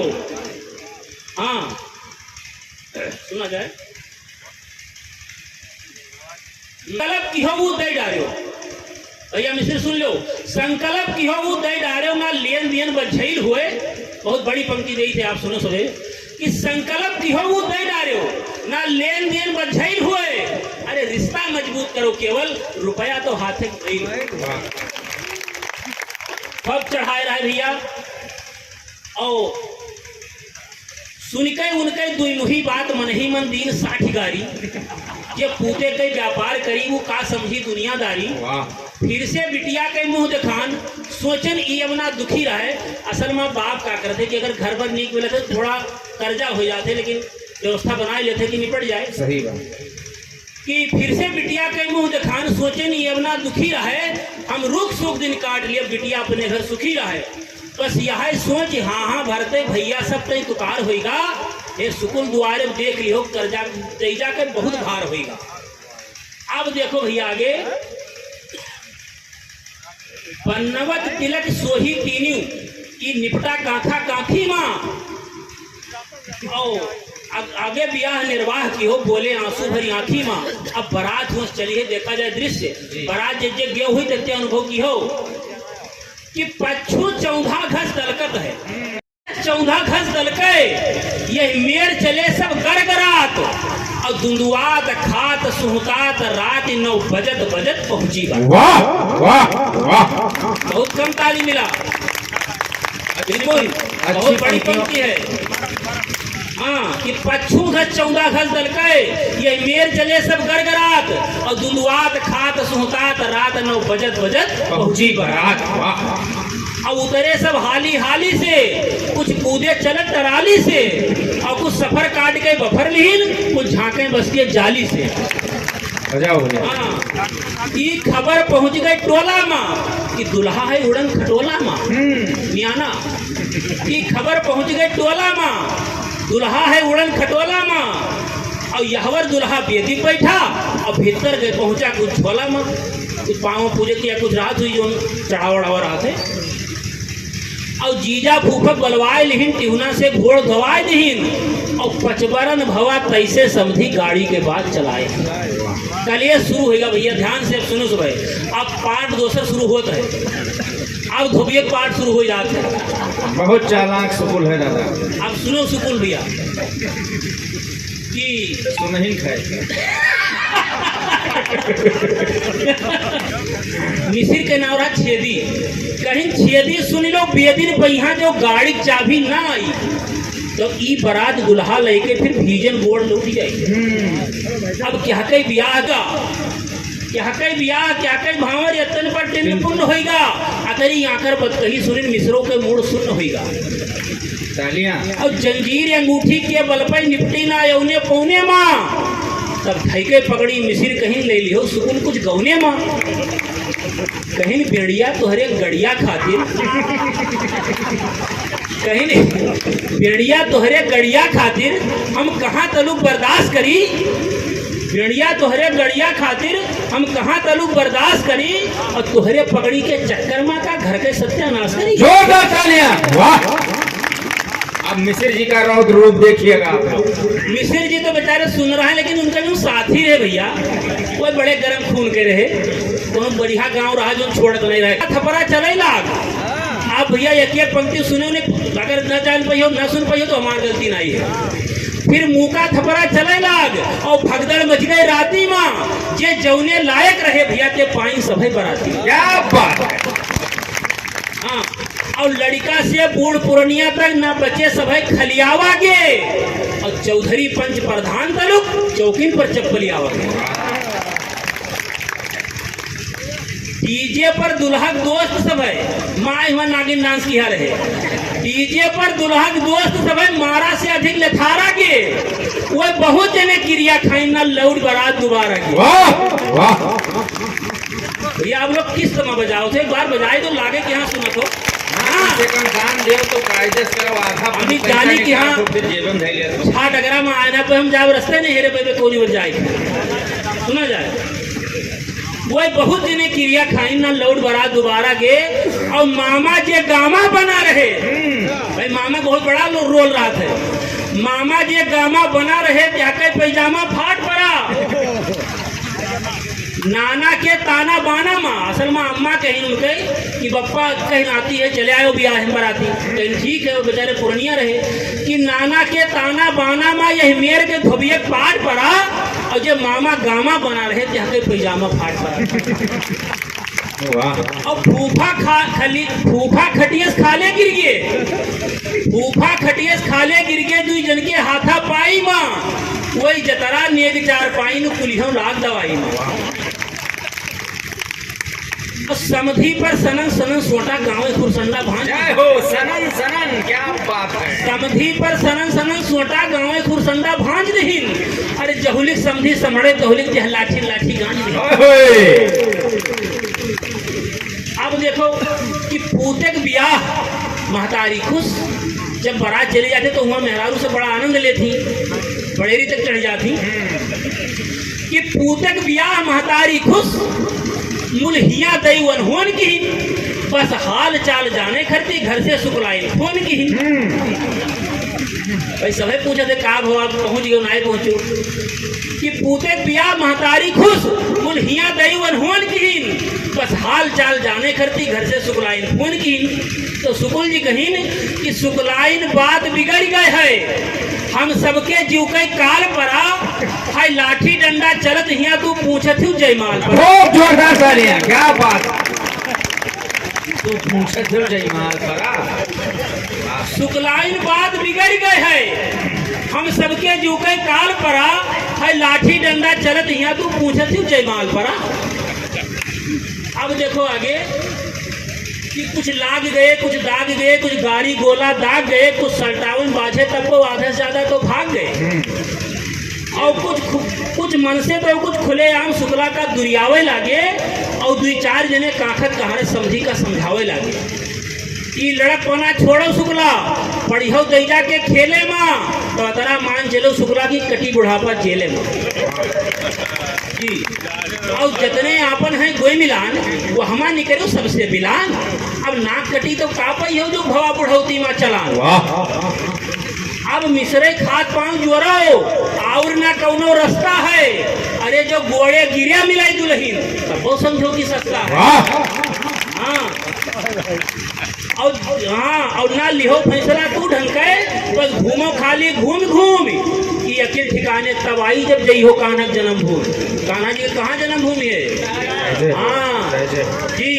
हाँ सुना जाए, संकल्प की हो वो दे डालो भैया, मिश्र सुन लो, संकल्प की हो वो दे डालो ना, लेन देन बझैल हुए। बहुत बड़ी पंक्ति दी थी, आप सुनो सुबह कि संकल्प की हो वो दे डालो ना, लेन देन बझैल हुए। अरे रिश्ता मजबूत करो, केवल रुपया तो हाथ में कब चढ़ाए रहे भैया। और सुनके उनके दुई बात मन ही मन दीन 60 गारी, ये पूते के व्यापार करी वो का समझी दुनियादारी। फिर से बिटिया के मुंह दिखान, सोचन ई अपना दुखी रहे। असल में बाप का करते कि अगर घर पर नीक मिले तो थोड़ा कर्जा हो जाते, लेकिन व्यवस्था बना लेते कि निपट जाए। सही बात कि फिर से बिटिया के मुंह दिखान, सोचन ई अपना दुखी रहे, हम रुख सुख दिन काट लिए, बिटिया अपने घर सुखी रहे। बस यह सोच हाँ हाँ भरते भैया सब तई तुकार होगा, ये सुकुल द्वारे देख लियो, कर्जा तेजा के बहुत भार होगा। अब देखो भैया आगे, पन्नवत तिलक सोही तीनू की निपटा काखा काखी माँ। आगे ब्याह निर्वाह की हो, बोले आंसू भरी आंखी माँ। अब बारात हो चलिए, देखा जाए दृश्य, बारात जे गे हुई तत्ते अनुभव की हो कि पच्छू 14 घस दलकत है, 14 घस दलके, यह मेर चले सब गड़गड़ात, और दुंदुआत खात सुहतात, रात 9 बजत पहुंची। वाह वाह वाह। बहुत कम ताली मिला, बिल्कुल बहुत बड़ी पंक्ति है। हाँ कि पच्छू घस 14 घस दलके, ये मेर चले सब गड़गड़ात, और दुंदुआत खात सुहतात, रात 9 बजत पहुंची बारात। और उतरे सब हाली हाली से, कुछ कूदे चलत टराली से, और कुछ सफर काट के बफर लीन, कुछ झांके बसके जाली से। हाँ ये खबर पहुंच गई टोला माँ कि दुल्हा है उड़न खटोला माँ। मियाना ये खबर पहुंच गई टोला माँ, दुल्हा है उड़न खटोला माँ। और यहवर दुल्हा बेदी बैठा, और भीतर गए पहुंचा कुछ झोला माँ, कुछ पाँव पूजे किया, कुछ रात हुई जो चढ़ावड़ा रहा थे। और जीजा फूफक बलवाए लिहिन, टिहुना से घोड़ धवाए दिहिन, और पचबरन भवा तैसे समझी गाड़ी के बाद चलाए। चलिए शुरू होगा भैया, ध्यान से सुनो सुबह। अब पार्ट दूसरा शुरू होता है, अब धोबिये पार्ट शुरू हो जाते हैं। बहुत चालाक सुकुल है दादा। अब सुनो सुकुल भैया कि सुनहिन खाए मिसिर के नाम रहा छेदी, कहीं छेदी सुन लो, बेदिन पहिया जो गाड़ी चाबी ना आई, तो ई बारात दुल्हा लेके फिर भीजन बोर्ड लौटी जाएगी। अब क्या कई ब्याह का, क्या कई ब्याह, क्या कई भावर यतन पर टिन पुण्य होगा, करी आकर बत कही सुनिन मिसरों के मूड सुन्न होइगा। तालियां। और जंजीर अंगूठी के बल पर निपटी ना यौने पौने माँ, तब धैके पकड़ी मिसिर कहीं ले लियो सुकुन कुछ गौने माँ। कहीं बेड़िया तोहरे गड़िया खातिर, कहीं बेड़िया तोहरे गड़िया खातिर हम कहाँ तलुक बर्दाश्त करी। बेड़िया तोहरे गड़िया खातिर हम कहाँ तलुक बर्दाश्त करी, और तोहरे पगड़ी के चक्कर में का घर के सत्यानाश करी। जोरदार तालियां। वाह। अब मिसिर जी का रौद्र रूप देखिएगा आप लोग। मिसिर जी तो बेचारे सुन रहे हैं, लेकिन उनका जो साथी रहे भैया वो बड़े गर्म खून के रहे। तो बढ़िया गांव रहा जो छोड़त नहीं रहे। थपरा चले लाग। आप भैया एक पंक्ति सुने उन्हें, अगर न जान पाई हो न सुन पाई हो तो हमारी गलती नहीं है। फिर मुंह का थपरा चले लाग और भगदड़ मच गए राती माँ, जे जौने लायक रहे भैया के पाइन सभे बराती। क्या बात है। हाँ, और लड़का से बूढ़ पुरनिया तक न बचे सभे खलियावा गे, और चौधरी पंच प्रधान तलुक चौकिन पर चप्पलियावा गे। डीजे पर दुल्हक दोस्त सब है, माँ इमा नागिन डांस किया रहे। डीजे पर दुल्हक दोस्त सब है, मारा से अधिक लथारा के वो बहुत जने क्रिया खाई ना लौट बारात दोबारा की। वाह वाह। भैया आप लोग किस समय बजाओ थे, एक बार बजाए तो लागे कि हाँ सुना तो। हाँ दान देव तो कायदे से आधा अभी गाली की हाँ छाट अगरा में आना पे हम जाब रस्ते नहीं हेरे पे कोई नहीं जाए सुना जाए। वो बहुत जने क्रिया खाई ना लौट बारात दोबारा के, और मामा जे गामा बना रहे। भाई मामा बहुत बड़ा रोल रहा था। मामा जे गामा बना रहे जाके पैजामा फाट पड़ा। नाना के ताना बाना माँ, असल में अम्मा कहीं उनके कि बप्पा कहीं आती है चले आयो ब्याह बराती, कहीं ठीक है वो बेचारे पुरनिया रहे। कि नाना के ताना बाना माँ यह मेर के धोबिये पाट पड़ा, और जो मामा गामा बना रहे जाके पैजामा फाट पड़ा। और फूफा खटियस खाले गिर गए। फूफा खटियस खाले गिर गए, दुई जन के हाथा पाई माँ, वही जतरा नेग चार पाई न कुलियों लाग दवाई माँ। समधी पर सनन सनन सोटा गाँव खुरसंडा भांज। जय हो सनन सनन। क्या बात है। समधी पर सनन सनन सोटा गाँव खुरसंडा भांज नहीं। अरे जहुलिक समधी समड़े तहुलिक जह लाठी लाठी गांज नहीं। अब देखो कि पूते के ब्याह महतारी खुश, जब बारात चले जाते तो वहाँ मेहरारू से बड़ा आनंद लेती, बड़ेरी तक चढ़ जाती। कि पूते के ब्याह महतारी खुश, मुल्हिया दई वनहोन की, बस हाल चाल जाने खरती घर से सुकलाई फोन की। भाई सभी पूछे थे का भो आप पहुँच गए ना पहुँचो। कि पूते ब्याह महतारी खुश, मुल्हिया दई वनहोन की, बस हाल चाल जाने करती घर से सुकलाइन फोन की। तो सुकुल जी कहीं कि सुकलाइन बात बिगड़ गए है, हम सबके जीव के काल परा, हाय लाठी डंडा चलत हिया तू पूछत हूँ जयमाल पर। बहुत जोरदार तालियां। क्या बात। तू पूछत हूँ जयमाल परा। सुकलाइन बात बिगड़ गए है, हम सबके जीव के काल परा, हाय लाठी डंडा चलत हिया तू पूछत हूँ जयमाल परा। अब देखो आगे कि कुछ लाग गए, कुछ दाग गए, कुछ गाड़ी गोला दाग गए, कुछ सल्टावन बाझे तब को आधे से ज्यादा तो भाग गए, और कुछ मन से तो कुछ खुले आम शुक्ला का दुरियावे लागे, और दो चार जने काखत कहारे समझी का समझावे लागे। कि लड़क पना छोड़ो शुक्ला, पढ़ियो दैजा के खेले माँ, तो अतरा मान चलो शुक्ला की कटी बुढ़ापा जेले माँ जी। और जितने आपन है गोई मिलान वो हमार निकलो सबसे बिलान। अब नाक कटी तो कापई हो जो भवा बुढ़ौती में चलान। अब मिसरे खाद पाँव जोरो और ना कौनो रास्ता है, अरे जो गोड़े गिरिया मिलाई दुल्हीन तब वो समझो कि सस्ता है। और ना लिहो फैसला तू ढंग के, बस घूमो खाली घूम घूम कि अखिल ठिकाने तब आई जब जई हो कान्हा जन्मभूमि। कान्हा जी कहाँ जन्मभूमि है? हाँ जी।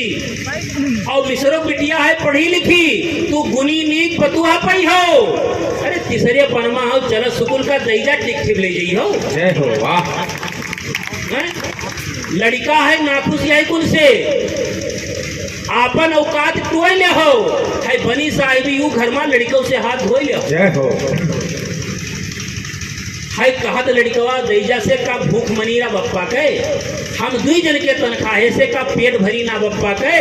और मिसरो बिटिया है पढ़ी लिखी, तू गुनी नीक पतुआ पई हो, अरे तीसरे पनमा हो चलो सुकुल का दैजा टिक टिक ले जाई हो। जय हो। वाह। लड़का है नाखुश यही कुल से, आपन औकात टोय ले हो है बनी साहिबी यू घर में लड़कों से हाथ धोई ले हो जय हो। है कहत लड़कवा दैजा से का भूख मनी ना बप्पा के हम दुई जन के तनखाहे से का पेट भरी ना बप्पा के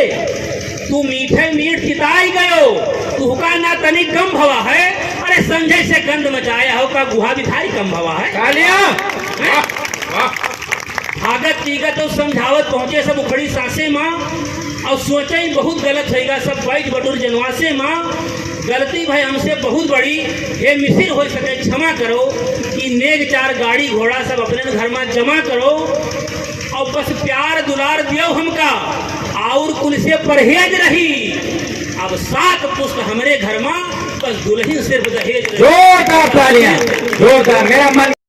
तू मीठे मीठ चिताई गयो तू का ना तनिक कम भवा है अरे संजय से गंध मचाया हो का गुहा भिखारी कम भवा है कालिया भागत तीगत और समझावत पहुंचे सब उखड़ी सांसे माँ और सोचे ही बहुत गलत होगा सब बैठ बटुर जनवासे माँ गलती भाई हमसे बहुत बड़ी हे मिसिर हो सके क्षमा करो कि नेग चार गाड़ी घोड़ा सब अपने घर में जमा करो और बस प्यार दुलार दियो हमका और कुल से परहेज रही अब 7 पुष्प हमारे घर में बस दुल्हन सिर्फ दहेज रही। जोरदार तालियां, जोरदार। मेरा मन